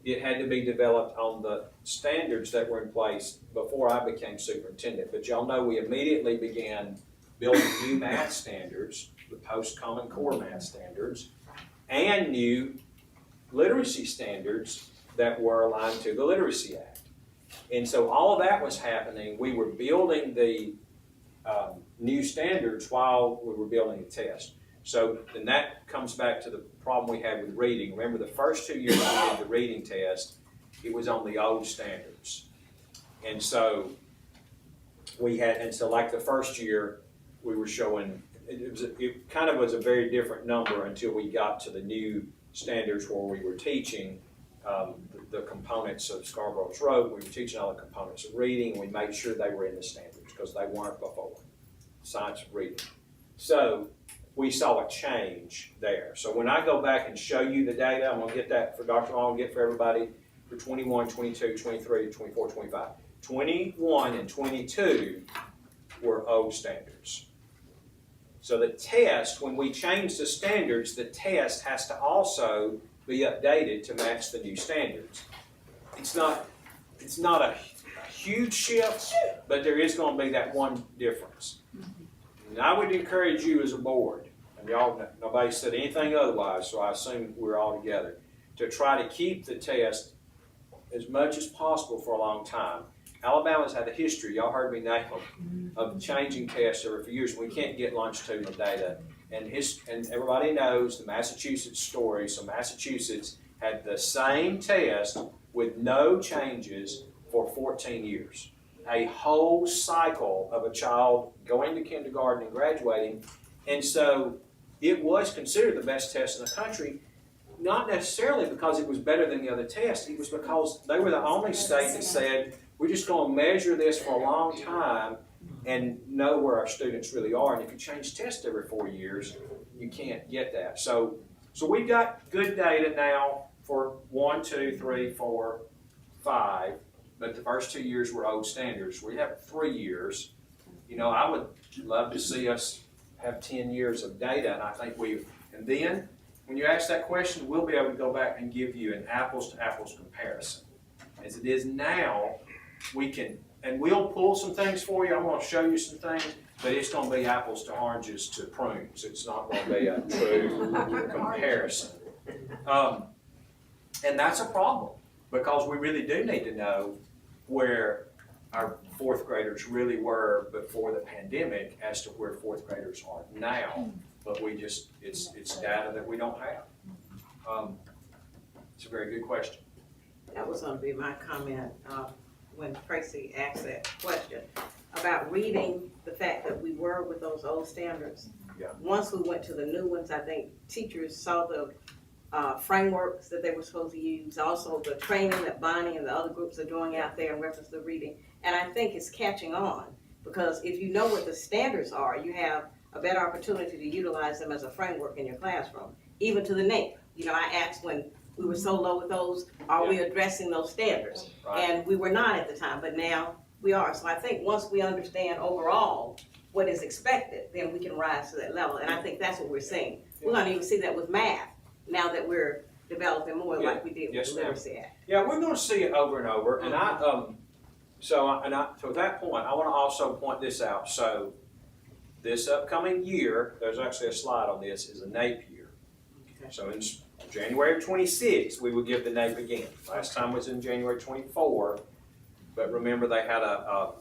it had to be developed on the standards that were in place before I became superintendent. But y'all know we immediately began building new math standards, the post-Common Core math standards, and new literacy standards that were aligned to the Literacy Act. And so all of that was happening. We were building the new standards while we were building the test. So then that comes back to the problem we had with reading. Remember, the first 2 years we did the reading test, it was on the old standards. And so like the first year, we were showing, it kind of was a very different number until we got to the new standards where we were teaching the components of Scarborough's Road. We were teaching all the components of reading, and we made sure they were in the standards because they weren't before. Science of reading. So we saw a change there. So when I go back and show you the data, I'm gonna get that for Dr. Long, get for everybody for 21, 22, 23, 24, 25. 21 and 22 were old standards. So the test, when we change the standards, the test has to also be updated to match the new standards. It's not a huge shift, but there is going to be that one difference. And I would encourage you as a board, and y'all, nobody said anything otherwise, so I assume we're all together, to try to keep the test as much as possible for a long time. Alabama's had a history, y'all heard me name them, of changing tests every few years. We can't get longitudinal data. And everybody knows the Massachusetts story. So Massachusetts had the same test with no changes for 14 years. A whole cycle of a child going to kindergarten and graduating. And so it was considered the best test in the country, not necessarily because it was better than the other tests. It was because they were the only state that said, we're just going to measure this for a long time and know where our students really are. And if you change tests every 4 years, you can't get that. So we've got good data now for 1, 2, 3, 4, 5, but the first 2 years were old standards. We have 3 years. You know, I would love to see us have 10 years of data, and I think and then when you ask that question, we'll be able to go back and give you an apples to apples comparison. As it is now, we can, and we'll pull some things for you. I'm going to show you some things, but it's going to be apples to oranges to prunes. It's not going to be a true comparison. And that's a problem because we really do need to know where our fourth graders really were before the pandemic as to where fourth graders are now. But it's data that we don't have. It's a very good question. That was gonna be my comment, when Tracy asked that question about reading the fact that we were with those old standards. Yeah. Once we went to the new ones, I think teachers saw the frameworks that they were supposed to use, also the training that Bonnie and the other groups are doing out there in reference to reading. And I think it's catching on, because if you know what the standards are, you have a better opportunity to utilize them as a framework in your classroom, even to the NAEP. You know, I asked when we were so low with those, are we addressing those standards? Right. And we were not at the time, but now we are. So I think once we understand overall what is expected, then we can rise to that level. And I think that's what we're seeing. We're gonna even see that with math, now that we're developing more like we did with Yes, the ma'am. literacy act. Yeah, we're going to see it over and over. And so at that point, I want to also point this out. So this upcoming year, there's actually a slide on this, is a NAEP year. Okay. So in January 26th, we would give the NAEP again. Last time was in January 24, but remember they had anyway,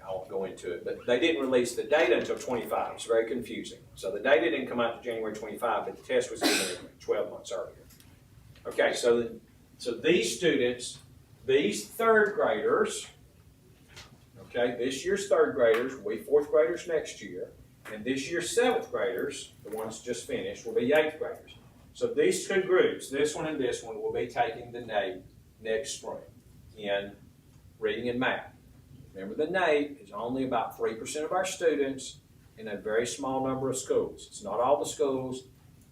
I won't go into it, but they didn't release the data until 25. It's very confusing. So the data didn't come out to January 25, but the test was given 12 months earlier. Okay, so these students, these third graders, okay, this year's third graders will be fourth graders next year, and this year's seventh graders, the ones just finished, will be eighth graders. So these two groups, this one and this one, will be taking the NAEP next spring in reading and math. Remember, the NAEP is only about 3% of our students in a very small number of schools. It's not all the schools.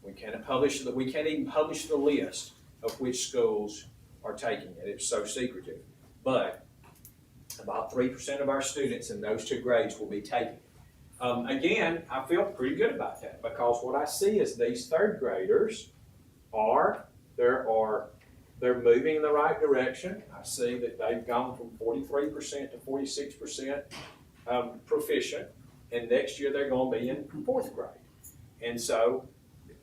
We can't even publish the list of which schools are taking it. It's so secretive. But about 3% of our students in those two grades will be taking it. Again, I feel pretty good about that because what I see is these third graders they're moving in the right direction. I see that they've gone from 43% to 46% proficient, and next year they're going to be in fourth grade. And so,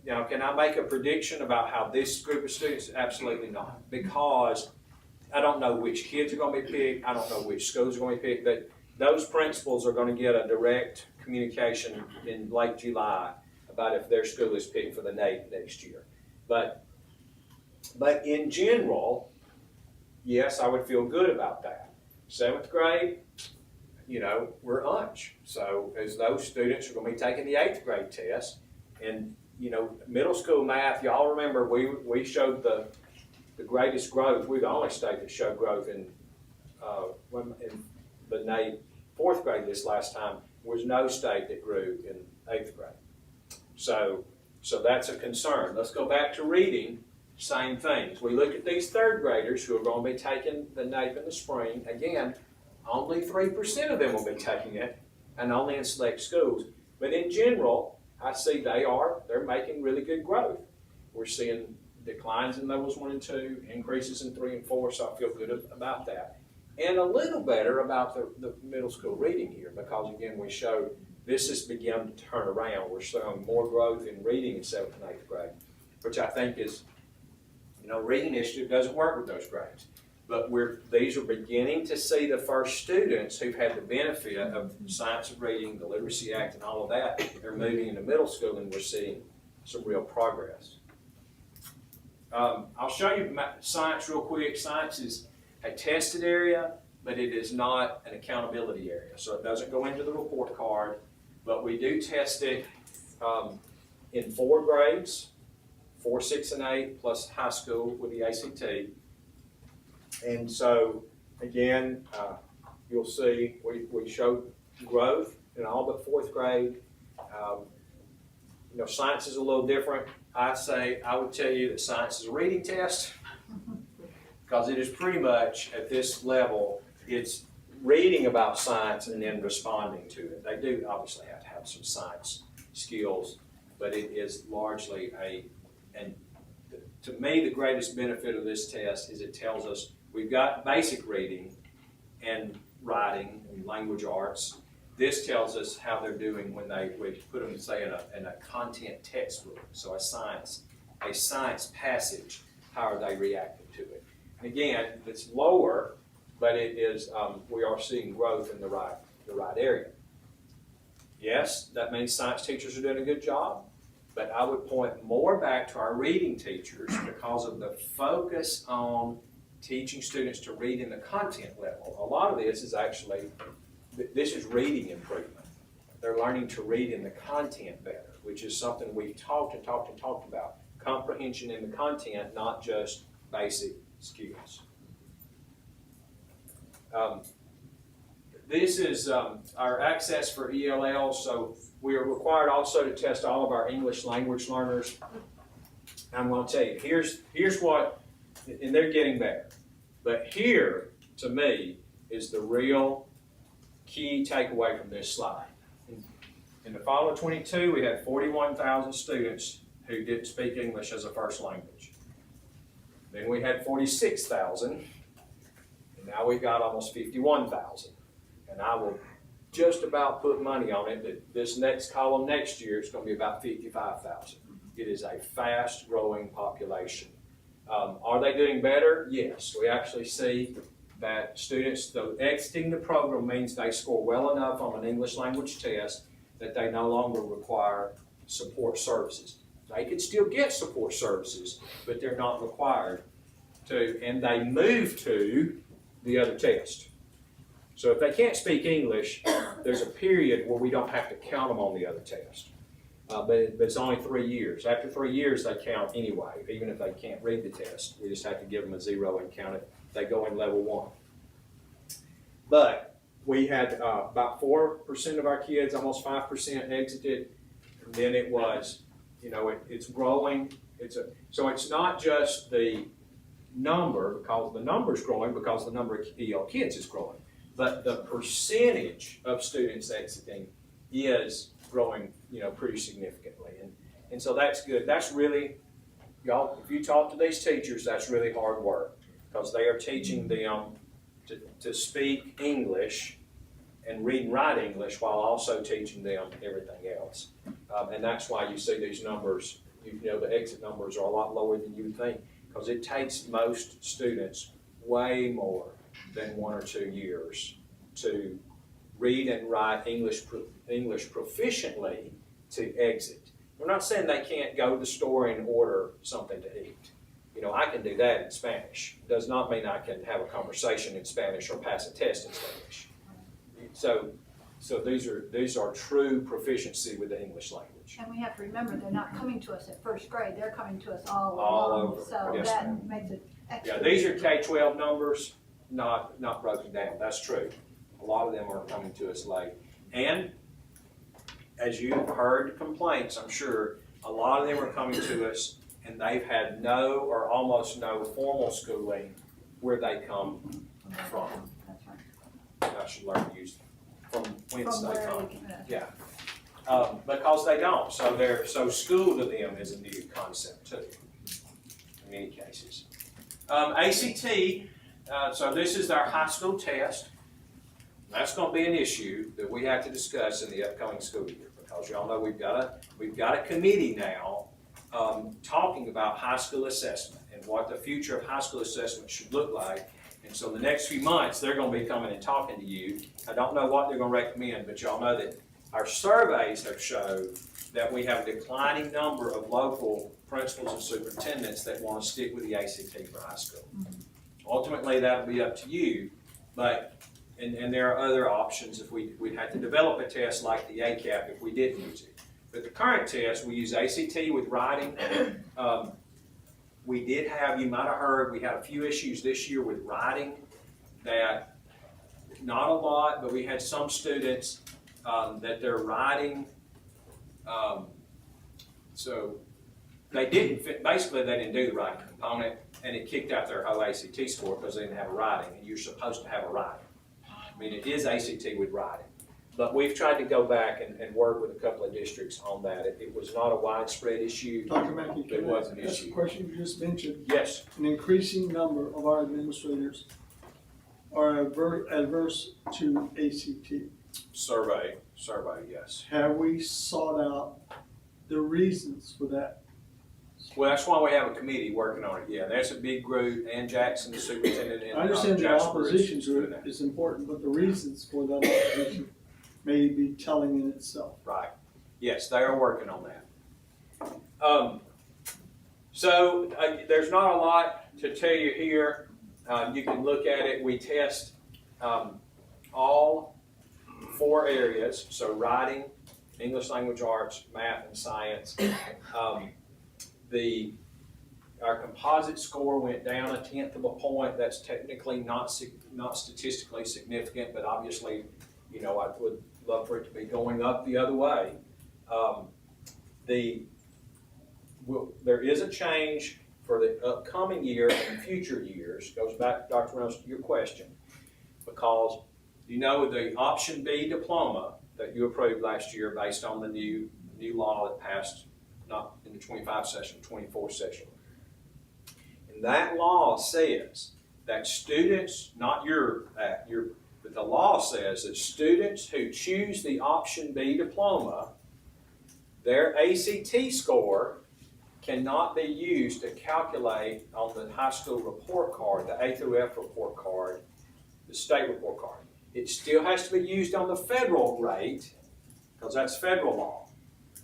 now, can I make a prediction about how this group of students? Absolutely not, because I don't know which kids are going to be picked. I don't know which schools are going to be picked, but those principals are going to get a direct communication in late July about if their school is picked for the NAEP next year. But in general, yes, I would feel good about that. Seventh grade, we're unch. So as those students are going to be taking the eighth grade test, and middle school math, y'all remember we showed the greatest growth. We're the only state that showed growth in the NAEP fourth grade this last time. There was no state that grew in 8th grade. So that's a concern. Let's go back to reading, same things. We look at these 3rd graders who are going to be taking the NAEP in the spring. Again, only 3% of them will be taking it, and only in select schools. But in general, I see they're making really good growth. We're seeing declines in levels 1 and 2, increases in 3 and 4, so I feel good about that. And a little better about the middle school reading here, because again, we showed this has begun to turn around. We're showing more growth in reading in 7th and 8th grade, which I think is, reading initiative doesn't work with those grades. But these are beginning to see the first students who've had the benefit of Science of Reading, the Literacy Act, and all of that. They're moving into middle school, and we're seeing some real progress. I'll show you science real quick. Science is a tested area, but it is not an accountability area. So it doesn't go into the report card, but we do test it in 4 grades, 4, 6, and 8, plus high school with the ACT. And so, again, you'll see we show growth in all but 4th grade. Science is a little different. I would tell you that science is a reading test, because it is pretty much at this level, it's reading about science and then responding to it. They do obviously have to have some science skills, but it is largely and to me, the greatest benefit of this test is it tells us we've got basic reading and writing and language arts. This tells us how they're doing when we put them, say, in a content textbook. So a science passage, how are they reacting to it? And again, it's lower, but it is, we are seeing growth in the right area. Yes, that means science teachers are doing a good job, but I would point more back to our reading teachers because of the focus on teaching students to read in the content level. A lot of this is reading improvement. They're learning to read in the content better, which is something we've talked about. Comprehension in the content, not just basic skills. This is our access for ELL, so we are required also to test all of our English language learners. I'm going to tell you, here's what, and they're getting better, but here, to me, is the real key takeaway from this slide. In the fall of 22, we had 41,000 students who didn't speak English as a first language. Then we had 46,000, and now we've got almost 51,000. And I will just about put money on it that this next column next year is going to be about 55,000. It is a fast-growing population. Are they doing better? Yes. We actually see that students, though exiting the program means they score well enough on an English language test that they no longer require support services. They can still get support services, but they're not required to, and they move to the other test. So if they can't speak English, there's a period where we don't have to count them on the other test. But it's only 3 years. After 3 years, they count anyway, even if they can't read the test. We just have to give them a 0 and count it. They go in level 1. But we had about 4% of our kids, almost 5% exited. And then it was, it's growing. So it's not just the number, because the number's growing, because the number of EL kids is growing. But the percentage of students exiting is growing, pretty significantly. And so that's good. That's really, y'all, if you talk to these teachers, that's really hard work, because they are teaching them to speak English and read and write English while also teaching them everything else. And that's why you see these numbers, the exit numbers are a lot lower than you would think, because it takes most students way more than 1 or 2 years to read and write English proficiently to exit. We're not saying they can't go to the store and order something to eat. I can do that in Spanish. It does not mean I can have a conversation in Spanish or pass a test in Spanish. So these are true proficiency with the English language. And we have to remember, they're not coming to us at first grade, they're coming to us all All along. over. So Yes, that ma'am. makes it extra. Yeah, these are K-12 numbers, not broken down. That's true. A lot of them are coming to us late. And as you've heard complaints, I'm sure, a lot of them are coming to us and they've had no or almost no formal schooling where they come from. That's right. I should learn to use from whence From they where come. we can- Yeah. Because they don't, so school to them is a new concept too, in many cases. ACT, so this is our high school test. That's gonna be an issue that we have to discuss in the upcoming school year, because y'all know we've got a committee now, talking about high school assessment and what the future of high school assessment should look like. And so the next few months, they're gonna be coming and talking to you. I don't know what they're gonna recommend, but y'all know that our surveys have showed that we have a declining number of local principals and superintendents that want to stick with the ACT for high school. Ultimately, that'll be up to you, but, and there are other options if we'd have to develop a test like the ACAP if we didn't use it. But the current test, we use ACT with writing. We did have, you might have heard, we had a few issues this year with writing that, not a lot, but we had some students that they're writing, so they didn't, basically they didn't do the writing component, and it kicked out their whole ACT score because they didn't have a writing, and you're supposed to have a writing. I mean, it is ACT with writing. But we've tried to go back and work with a couple of districts on that. It was not a widespread issue. Dr. Mackey, It can was I an ask a issue. question you just mentioned? Yes, An increasing number of our administrators are adverse to ACT. survey, yes. Have we sought out the reasons for that? Well, that's why we have a committee working on it, yeah. That's a big group, Ann Jackson, the superintendent, and I understand the Jackson opposition Bruce to doing it that. is important, but the reasons for that opposition may be telling in itself. Right. Yes, they are working on that. So there's not a lot to tell you here. You can look at it. We test all 4 areas, so writing, English language arts, math, and science. Our composite score went down 1/10 of a point. That's technically not statistically significant, but obviously, you know, I would love for it to be going up the other way. There is a change for the upcoming year and future years. Goes back, Dr. Reynolds, to your question, because you know the option B diploma that you approved last year based on the new law that passed not in the 25 session, 24 session. And that law says that students, not but the law says that students who choose the option B diploma, their ACT score cannot be used to calculate on the high school report card, the A through F report card, the state report card. It still has to be used on the federal rate, because that's federal law,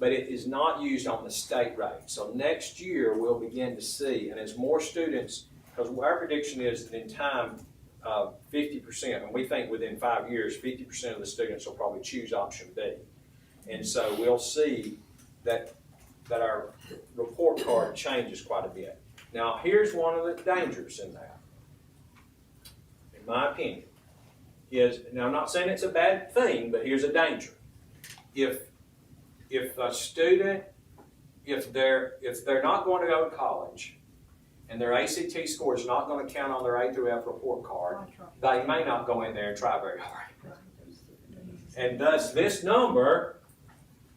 but it is not used on the state rate. So next year, we'll begin to see, and as more students, because our prediction is that in time, 50%, and we think within 5 years, 50% of the students will probably choose option B. And so we'll see that our report card changes quite a bit. Now, here's one of the dangers in that, in my opinion, now I'm not saying it's a bad thing, but here's a danger. If a student, if they're not going to go to college, and their ACT score is not going to count on their A through F report card, they may not go in there and try very hard. And thus, this number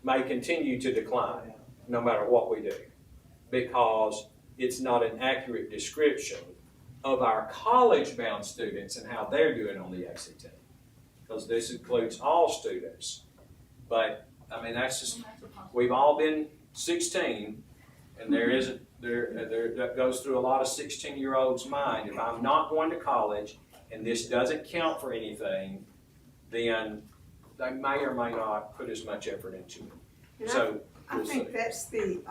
may continue to decline no matter what we do, because it's not an accurate description of our college-bound students and how they're doing on the ACT, because this includes all students. But, I mean, that's just, we've all been 16, and that goes through a lot of 16-year-olds' mind. If I'm not going to college and this doesn't count for anything, then they may or may not put as much effort into it. And So I think that's the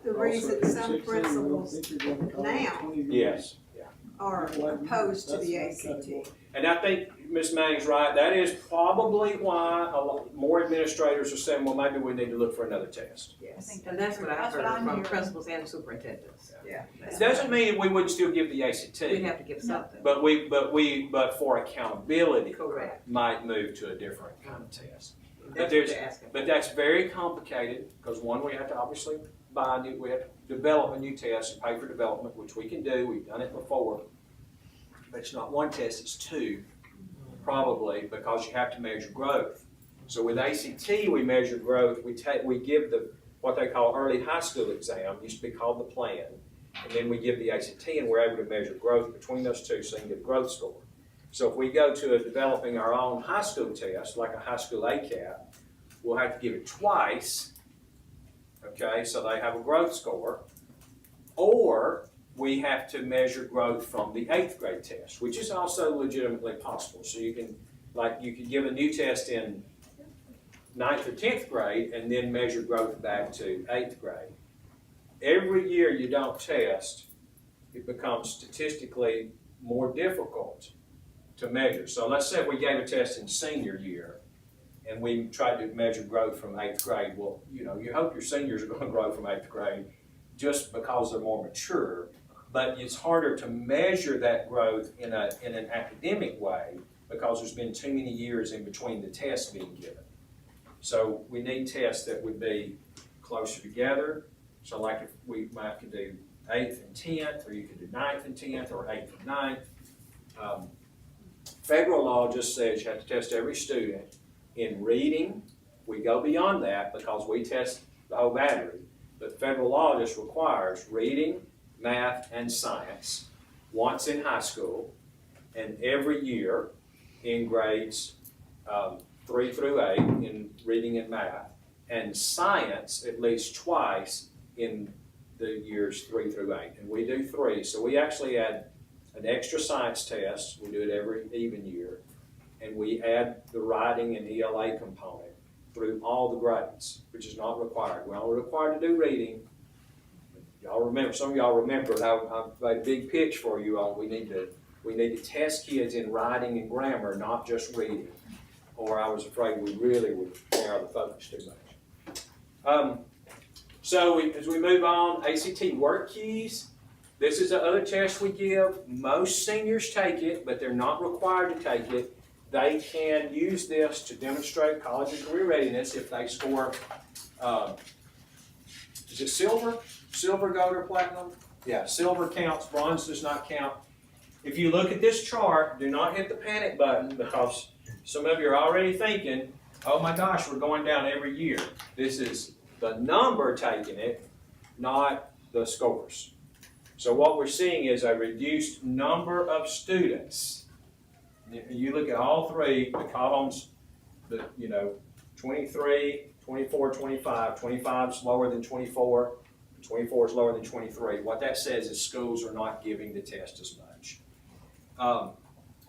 reason some principals now yes, are opposed to the ACT. and I think Ms. Manning's right. That is probably why a lot more administrators are saying, well, maybe we need to look for another test. Yes. And that's what I That's what heard I'm from hearing. principals and superintendents. Yeah. It doesn't mean we wouldn't still give the ACT, We have to give something. but for accountability, Correct. might move to a different kind of test. That's there's- what they're asking. But that's very complicated, because one, we have to obviously buy new, we have to develop a new test and pay for development, which we can do, we've done it before. But it's not one test, it's two, probably, because you have to measure growth. So with ACT, we measure growth, we give what they call early high school exam, used to be called the plan, and then we give the ACT, and we're able to measure growth between those two, so you can get a growth score. So if we go to developing our own high school test, like a high school ACAT, we'll have to give it twice, okay, so they have a growth score, or we have to measure growth from the 8th grade test, which is also legitimately possible. So you can give a new test in 9th or 10th grade and then measure growth back to 8th grade. Every year you don't test, it becomes statistically more difficult to measure. So let's say we gave a test in senior year and we tried to measure growth from 8th grade. Well, you hope your seniors are going to grow from 8th grade just because they're more mature. But it's harder to measure that growth in an academic way because there's been too many years in between the tests being given. So we need tests that would be closer together. So like if we might could do 8th and 10th, or you could do 9th and 10th, or 8th and 9th. Federal law just says you have to test every student in reading. We go beyond that because we test the whole battery. But federal law just requires reading, math, and science once in high school, and every year in grades 3 through 8 in reading and math, and science at least twice in the years 3 through 8. And we do 3, so we actually add an extra science test. We do it every even year, and we add the writing and ELA component through all the grades, which is not required. We're only required to do reading. Y'all remember, some of y'all remember, I've made a big pitch for you all. We need to test kids in writing and grammar, not just reading, or I was afraid we really would narrow the focus too much. So as we move on, ACT work keys. This is the other test we give. Most seniors take it, but they're not required to take it. They can use this to demonstrate college and career readiness if they score, is it silver? Silver, gold, or platinum? Yeah, silver counts, bronze does not count. If you look at this chart, do not hit the panic button because some of you are already thinking, oh my gosh, we're going down every year. This is the number taking it, not the scores. So what we're seeing is a reduced number of students. You look at all three, the columns, 23, 24, 25. 25 is lower than 24. 24 is lower than 23. What that says is schools are not giving the test as much.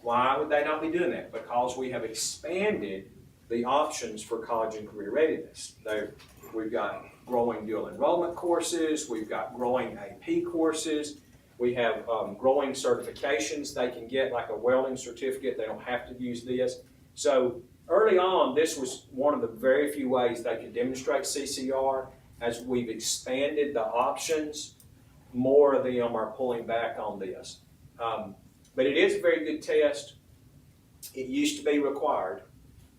Why would they not be doing that? Because we have expanded the options for college and career readiness. We've got growing dual enrollment courses. We've got growing AP courses. We have growing certifications they can get, like a welding certificate. They don't have to use this. So early on, this was one of the very few ways they could demonstrate CCR. As we've expanded the options, more of them are pulling back on this. But it is a very good test. It used to be required.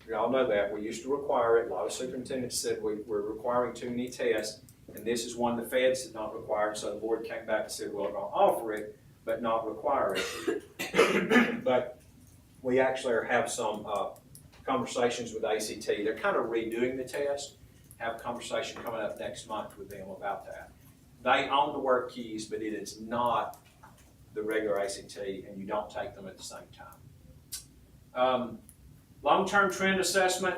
You all know that. We used to require it. A lot of superintendents said we're requiring too many tests, and this is one the feds did not require, so the board came back and said, well, we're going to offer it, but not require it. But we actually have some conversations with ACT. They're kind of redoing the test. Have a conversation coming up next month with them about that. They own the work keys, but it is not the regular ACT, and you don't take them at the same time. Long-term trend assessment.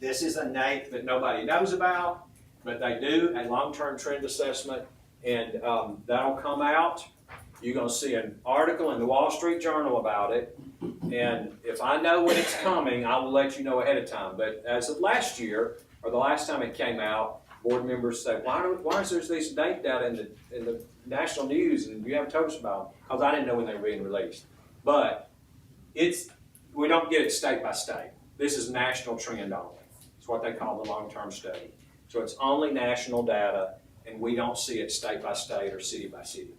This is a NAEP that nobody knows about, but they do a long-term trend assessment, and that'll come out. You're going to see an article in the Wall Street Journal about it, and if I know when it's coming, I will let you know ahead of time. But as of last year, or the last time it came out, board members say, why is there these NAEP data in the national news and you haven't told us about them? Because I didn't know when they were being released. But we don't get it state by state. This is national trend only. It's what they call the long-term study. So it's only national data, and we don't see it state by state or city by city.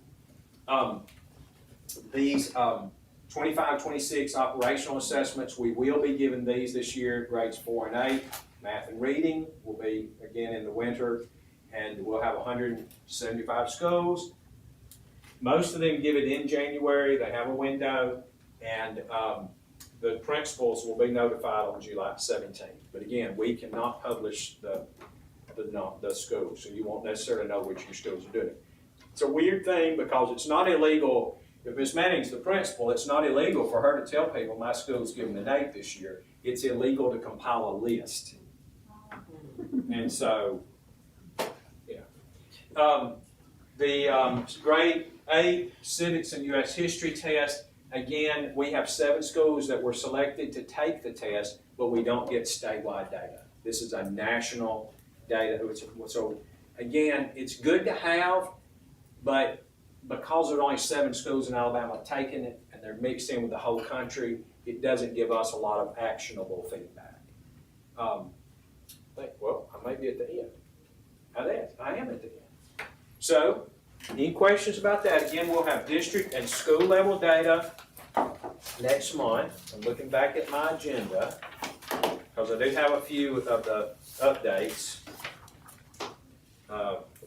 25, 26 operational assessments. We will be giving these this year, grades 4 and 8. Math and reading will be again in the winter, and we'll have 175 schools. Most of them give it in January. They have a window, and the principals will be notified on July 17th. But again, we cannot publish the schools, so you won't necessarily know which your schools are doing. It's a weird thing because it's not illegal. If Ms. Manning's the principal, it's not illegal for her to tell people my school's giving a date this year. It's illegal to compile a list. And so, yeah. The grade 8 civics and U.S. history test, again, we have 7 schools that were selected to take the test, but we don't get statewide data. This is a national data. So again, it's good to have, but because there are only 7 schools in Alabama taking it and they're mixed in with the whole country, it doesn't give us a lot of actionable feedback. Well, I may be at the end. I am at the end. So, any questions about that? Again, we'll have district and school level data next month. I'm looking back at my agenda because I do have a few of the updates.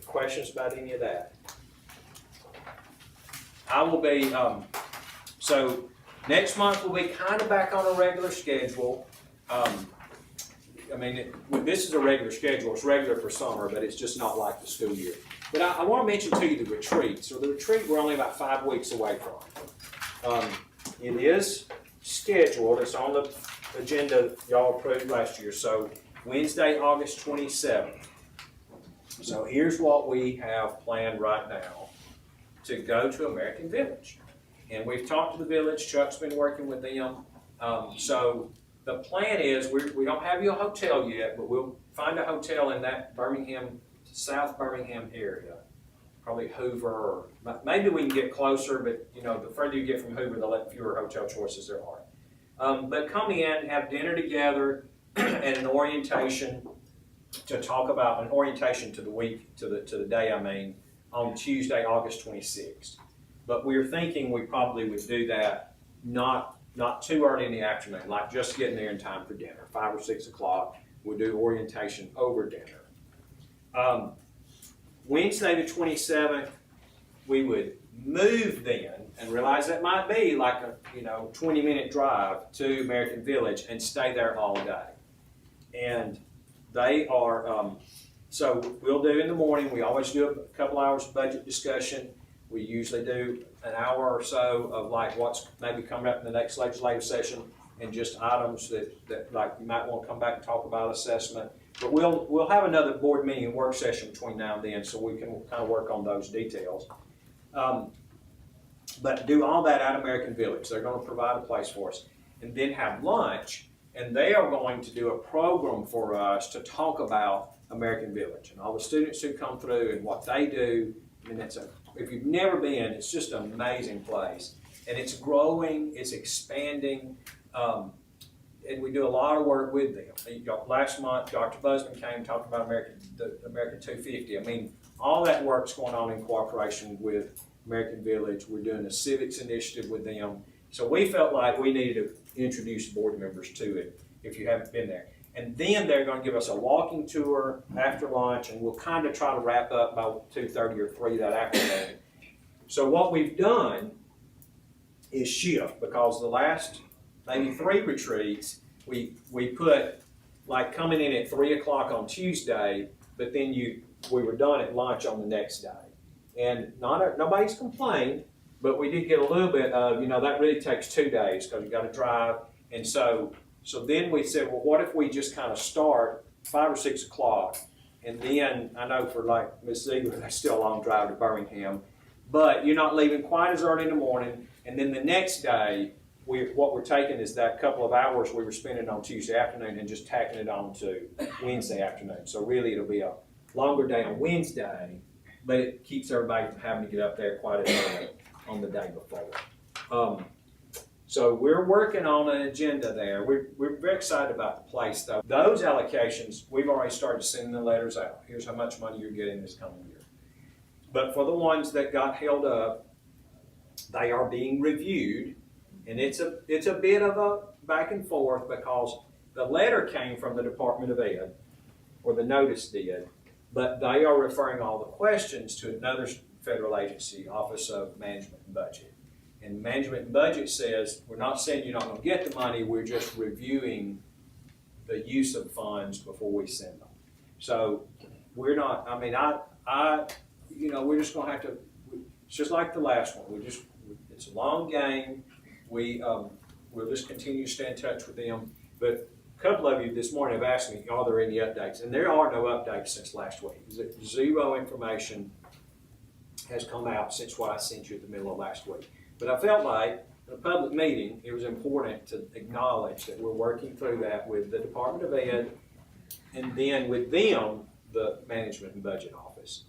Questions about any of that? I will be, so next month we'll be kind of back on a regular schedule. I mean, this is a regular schedule. It's regular for summer, but it's just not like the school year. But I want to mention to you the retreat. So the retreat we're only about 5 weeks away from. It is scheduled. It's on the agenda y'all approved last year. So Wednesday, August 27th. So here's what we have planned right now to go to American Village. And we've talked to the village. Chuck's been working with them. So the plan is we don't have you a hotel yet, but we'll find a hotel in that South Birmingham area. Probably Hoover, or maybe we can get closer, but you know, the further you get from Hoover, the fewer hotel choices there are. But come in, have dinner together, and an orientation to talk about an orientation to the week, to the day, on Tuesday, August 26th. But we're thinking we probably would do that not too early in the afternoon, like just getting there in time for dinner, 5 or 6 o'clock. We'll do orientation over dinner. Wednesday the 27th, we would move then, and realize that might be like a 20-minute drive to American Village and stay there all day. And they are, so we'll do in the morning, we always do a couple hours of budget discussion. We usually do an hour or so of like what's maybe coming up in the next legislative session and just items that like you might want to come back and talk about assessment. But we'll have another board meeting and work session between now and then so we can kind of work on those details. But do all that at American Village. They're going to provide a place for us. And then have lunch, and they are going to do a program for us to talk about American Village and all the students who come through and what they do. And if you've never been, it's just an amazing place. And it's growing, it's expanding, and we do a lot of work with them. Last month, Dr. Busman came and talked about the American 250. I mean, all that work's going on in cooperation with American Village. We're doing a civics initiative with them. So we felt like we needed to introduce board members to it if you haven't been there. And then they're going to give us a walking tour after lunch, and we'll kind of try to wrap up by 2:30 or 3 that afternoon. So what we've done is shift, because the last maybe 3 retreats, we put like coming in at 3 o'clock on Tuesday, but then we were done at lunch on the next day. And nobody's complained, but we did get a little bit of, that really takes 2 days because you got to drive. And so then we said, well, what if we just kind of start 5 or 6 o'clock, and then I know for like Ms. Ziegler, that's still a long drive to Birmingham, but you're not leaving quite as early in the morning. And then the next day, what we're taking is that couple of hours we were spending on Tuesday afternoon and just tacking it on to Wednesday afternoon. So really it'll be a longer day on Wednesday, but it keeps everybody from having to get up there quite as early on the day before. So we're working on an agenda there. We're very excited about the place, though. Those allocations, we've already started sending the letters out. Here's how much money you're getting this coming year. But for the ones that got held up, they are being reviewed, And it's a bit of a back and forth because the letter came from the Department of Ed, or the notice did, but they are referring all the questions to another federal agency, Office of Management and Budget. And Management and Budget says, we're not saying you're not gonna get the money, we're just reviewing the use of funds before we send them. So we're not, I mean, we're just gonna have to, it's just like the last one, it's a long game. We'll just continue to stay in touch with them. But a couple of you this morning have asked me, are there any updates? And there are no updates since last week. Zero information has come out since what I sent you at the middle of last week. But I felt like in a public meeting, it was important to acknowledge that we're working through that with the Department of Ed, and then with them, the Management and Budget Office.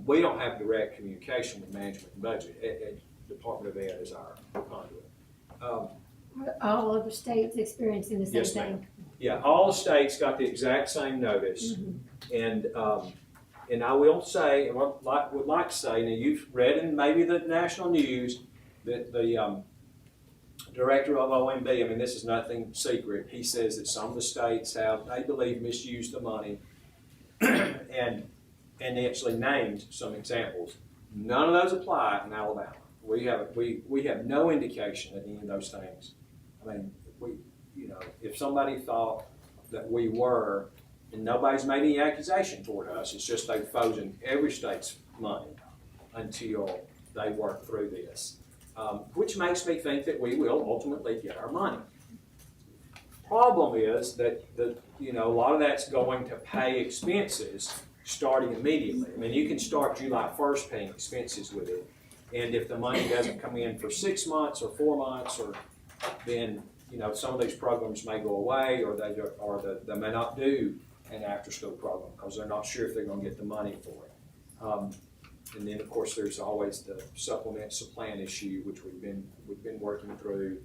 We don't have direct communication with Management and Budget. Department of Ed is our conduit. Are all other states experiencing the same Yes, thing? ma'am. Yeah, all the states got the exact same notice. And I will say, and would like to say, now you've read in maybe the national news that the director of OMB, I mean, this is nothing secret, he says that some of the states have, they believe, misused the money and actually named some examples. None of those apply in Alabama. We have no indication that any of those things. I mean, if somebody thought that we were, and nobody's made any accusation toward us, it's just they've frozen every state's money until they work through this, which makes me think that we will ultimately get our money. Problem is that a lot of that's going to pay expenses starting immediately. I mean, you can start July 1st paying expenses with it. And if the money doesn't come in for 6 months or 4 months, then some of these programs may go away, or they may not do an after-school program because they're not sure if they're going to get the money for it. And then, of course, there's always the supplement supplant issue, which we've been working through.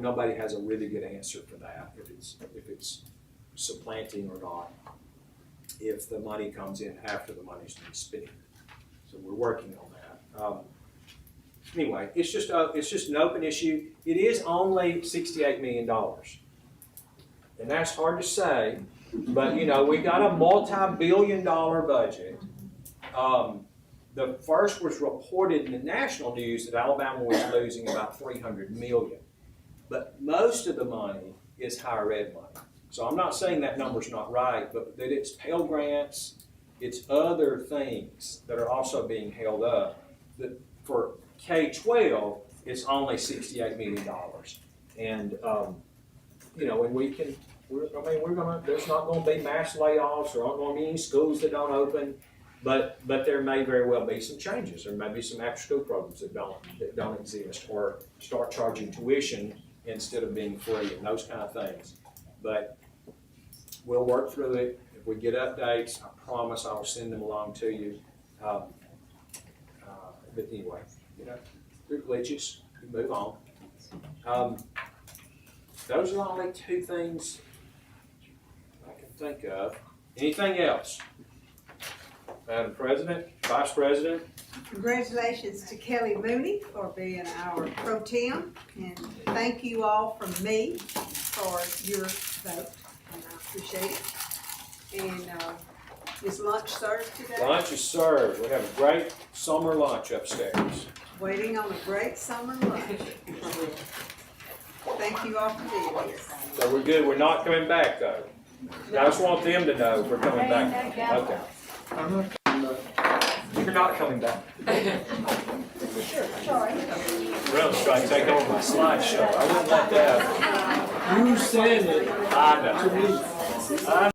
Nobody has a really good answer for that, if it's supplanting or not, if the money comes in after the money's been spent. So we're working on that. Anyway, it's just an open issue. It is only $68 million, and that's hard to say. But we got a multi-billion-dollar budget. The first was reported in the national news that Alabama was losing about $300 million, but most of the money is higher ed money. So I'm not saying that number's not right, but that it's Pell Grants, it's other things that are also being held up. That for K-12, it's only $68 million, and and there's not going to be mass layoffs, or aren't going to be any schools that don't open, but there may very well be some changes. There may be some after-school programs that don't exist, or start charging tuition instead of being free, and those kind of things. But we'll work through it. If we get updates, I promise I will send them along to you. But anyway, through glitches, we move on. Those are the only two things I can think of. Anything else? Madam President, Vice President? Congratulations to Kelly Mooney for being our pro tem, and thank you all from me for your vote, and I appreciate it. And is lunch served today? Lunch is served. We have a great summer lunch upstairs. Waiting on a great summer lunch. Thank you all for being here. So we're good. We're not coming back, though. I just want them to know we're coming back. Okay. I'm not coming back. You're not coming back. Sorry. Really trying to take over my slideshow. I wouldn't let that. You said it I know. to me. I